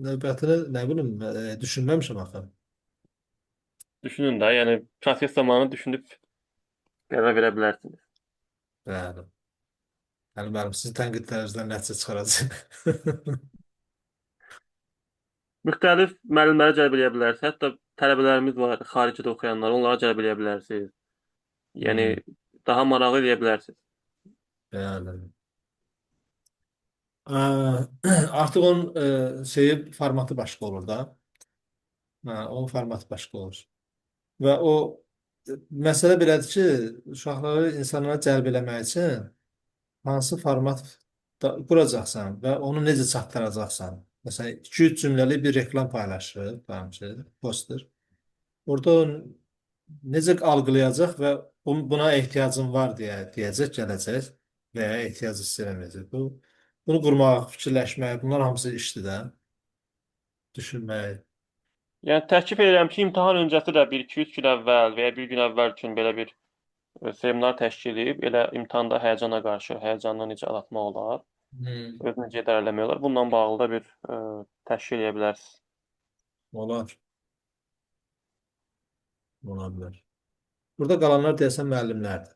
Növbətini nə bilim, düşünməmişəm axı. Düşünün də, yəni proses zamanı düşünüb qərar verə bilərsiniz. Bəli. Yəni mənim sizin tənqidlərinizdən nəticə çıxaracaq. Müxtəlif müəllimləri cəlb edə bilərsiniz. Hətta tələbələrimiz var, xaricdə oxuyanlar, onları cəlb edə bilərsiniz. Yəni daha maraqlı edə bilərsiniz. Bəli. Artıq onun formatı başqa olur da. Onun formatı başqa olur. Və o məsələ belədir ki, uşaqları insanlara cəlb eləmək üçün hansı format quracaqsan və onu necə çatdıracaqsan. Məsələn, 2-3 cümləli bir reklam paylaşır, tamam ki, poster. Orada o necə algılayacaq və buna ehtiyacın var deyə deyəcək, gələcək və ya ehtiyac hiss eləməyəcək. Bunu qurmaq, fikirləşmək, bunlar hamısı işdir də, düşünmək. Yəni təklif edirəm ki, imtahan öncəsi də 1-2-3 gün əvvəl və ya bir gün əvvəl üçün belə bir seminar təşkil edib, elə imtahanda həyəcana qarşı, həyəcandan necə atmaq olar, özünü necə idarələmək olar, bununla bağlı da bir təşkil edə bilərsiniz. Olar. Ola bilər. Burada qalanlar deyəsən müəllimlərdir.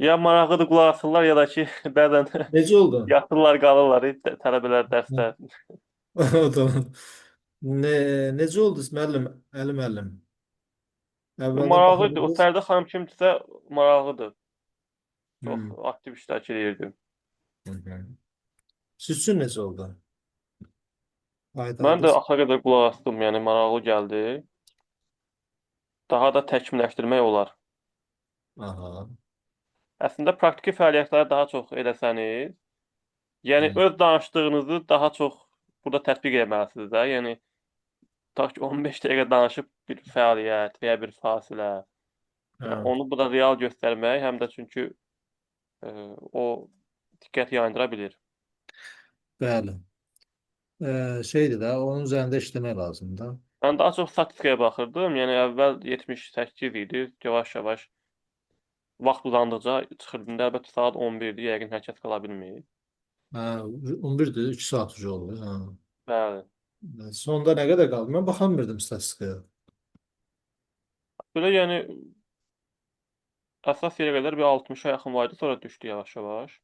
Ya maraqlıdır, qulaq asırlar, ya da ki, bəzən Necə oldu? yatırlar, qalırlar tələbələr dərsdə. O da necə oldu müəllim, Əli müəllim? Əvvəldən Maraqlıdır. O baxırdınız. Fərdə xanım kimdirsə maraqlıdır. Çox Hmm. aktiv iştirak edirdi. Siz üçün necə oldu? Mən də Faydalı. axıra qədər qulaq asdım, yəni maraqlı gəldi. Daha da təkmilləşdirmək olar. Aha. Əslində praktiki fəaliyyətləri daha çox eləsəniz, yəni öz danışdığınızı daha çox burada tətbiq etməlisiniz də. Yəni tutaq ki, 15 dəqiqə danışıb bir fəaliyyət və ya bir fasilə. Hə. Onu burada real göstərmək həm də çünki o diqqət yayındıra bilir. Bəli. Şeydir də, onun üzərində işləmək lazımdır da. Mən daha çox statistikaya baxırdım. Yəni əvvəl 78 idi, yavaş-yavaş vaxt uzandıqca çıxırdım. Əlbəttə saat 11-dir, yəqin hər kəs qala bilmir. Hə, 11-dir, 2 saat ucu oldu. Hə. Bəli. Sonda nə qədər qaldı? Mən baxa bilmirdim statistikaya. Belə yəni əsas yerə qədər bir 60-a yaxın var idi, sonra düşdü yavaş-yavaş.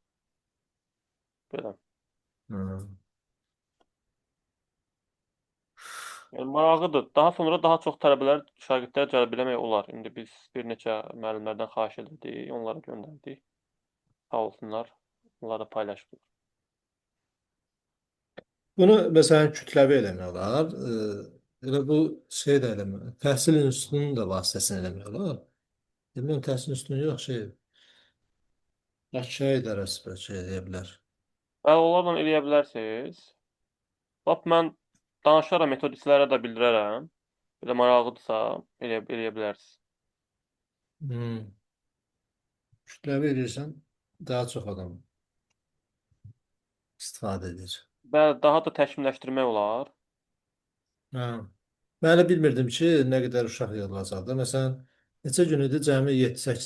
Belə. Hə. Yəni maraqlıdır. Daha sonra daha çox tələbələr, şagirdlər cəlb eləmək olar. İndi biz bir neçə müəllimlərdən xahiş etdik, onlara göndərdik. Sağ olsunlar, onlara da paylaşdılar. Bunu məsələn kütləvi eləmək olar. Elə bu şey də eləmək. Təhsil institutunun da vasitəsilə eləmək olar. Demək təhsil institutunu yox, şey. Bakı idarəsi bəlkə edə bilər. Bəli, onlarla eləyə bilərsiniz. Bax, mən danışaram, metodistlərə də bildirərəm. Belə maraqlıdırsa, eləyə bilərsiniz. Kütləvi edirsən, daha çox adam istifadə edir. Bəli, daha da təkmilləşdirmək olar. Hə. Mən elə bilmirdim ki, nə qədər uşaq yığılacaq da. Məsələn, neçə gün idi, cəmi 7-8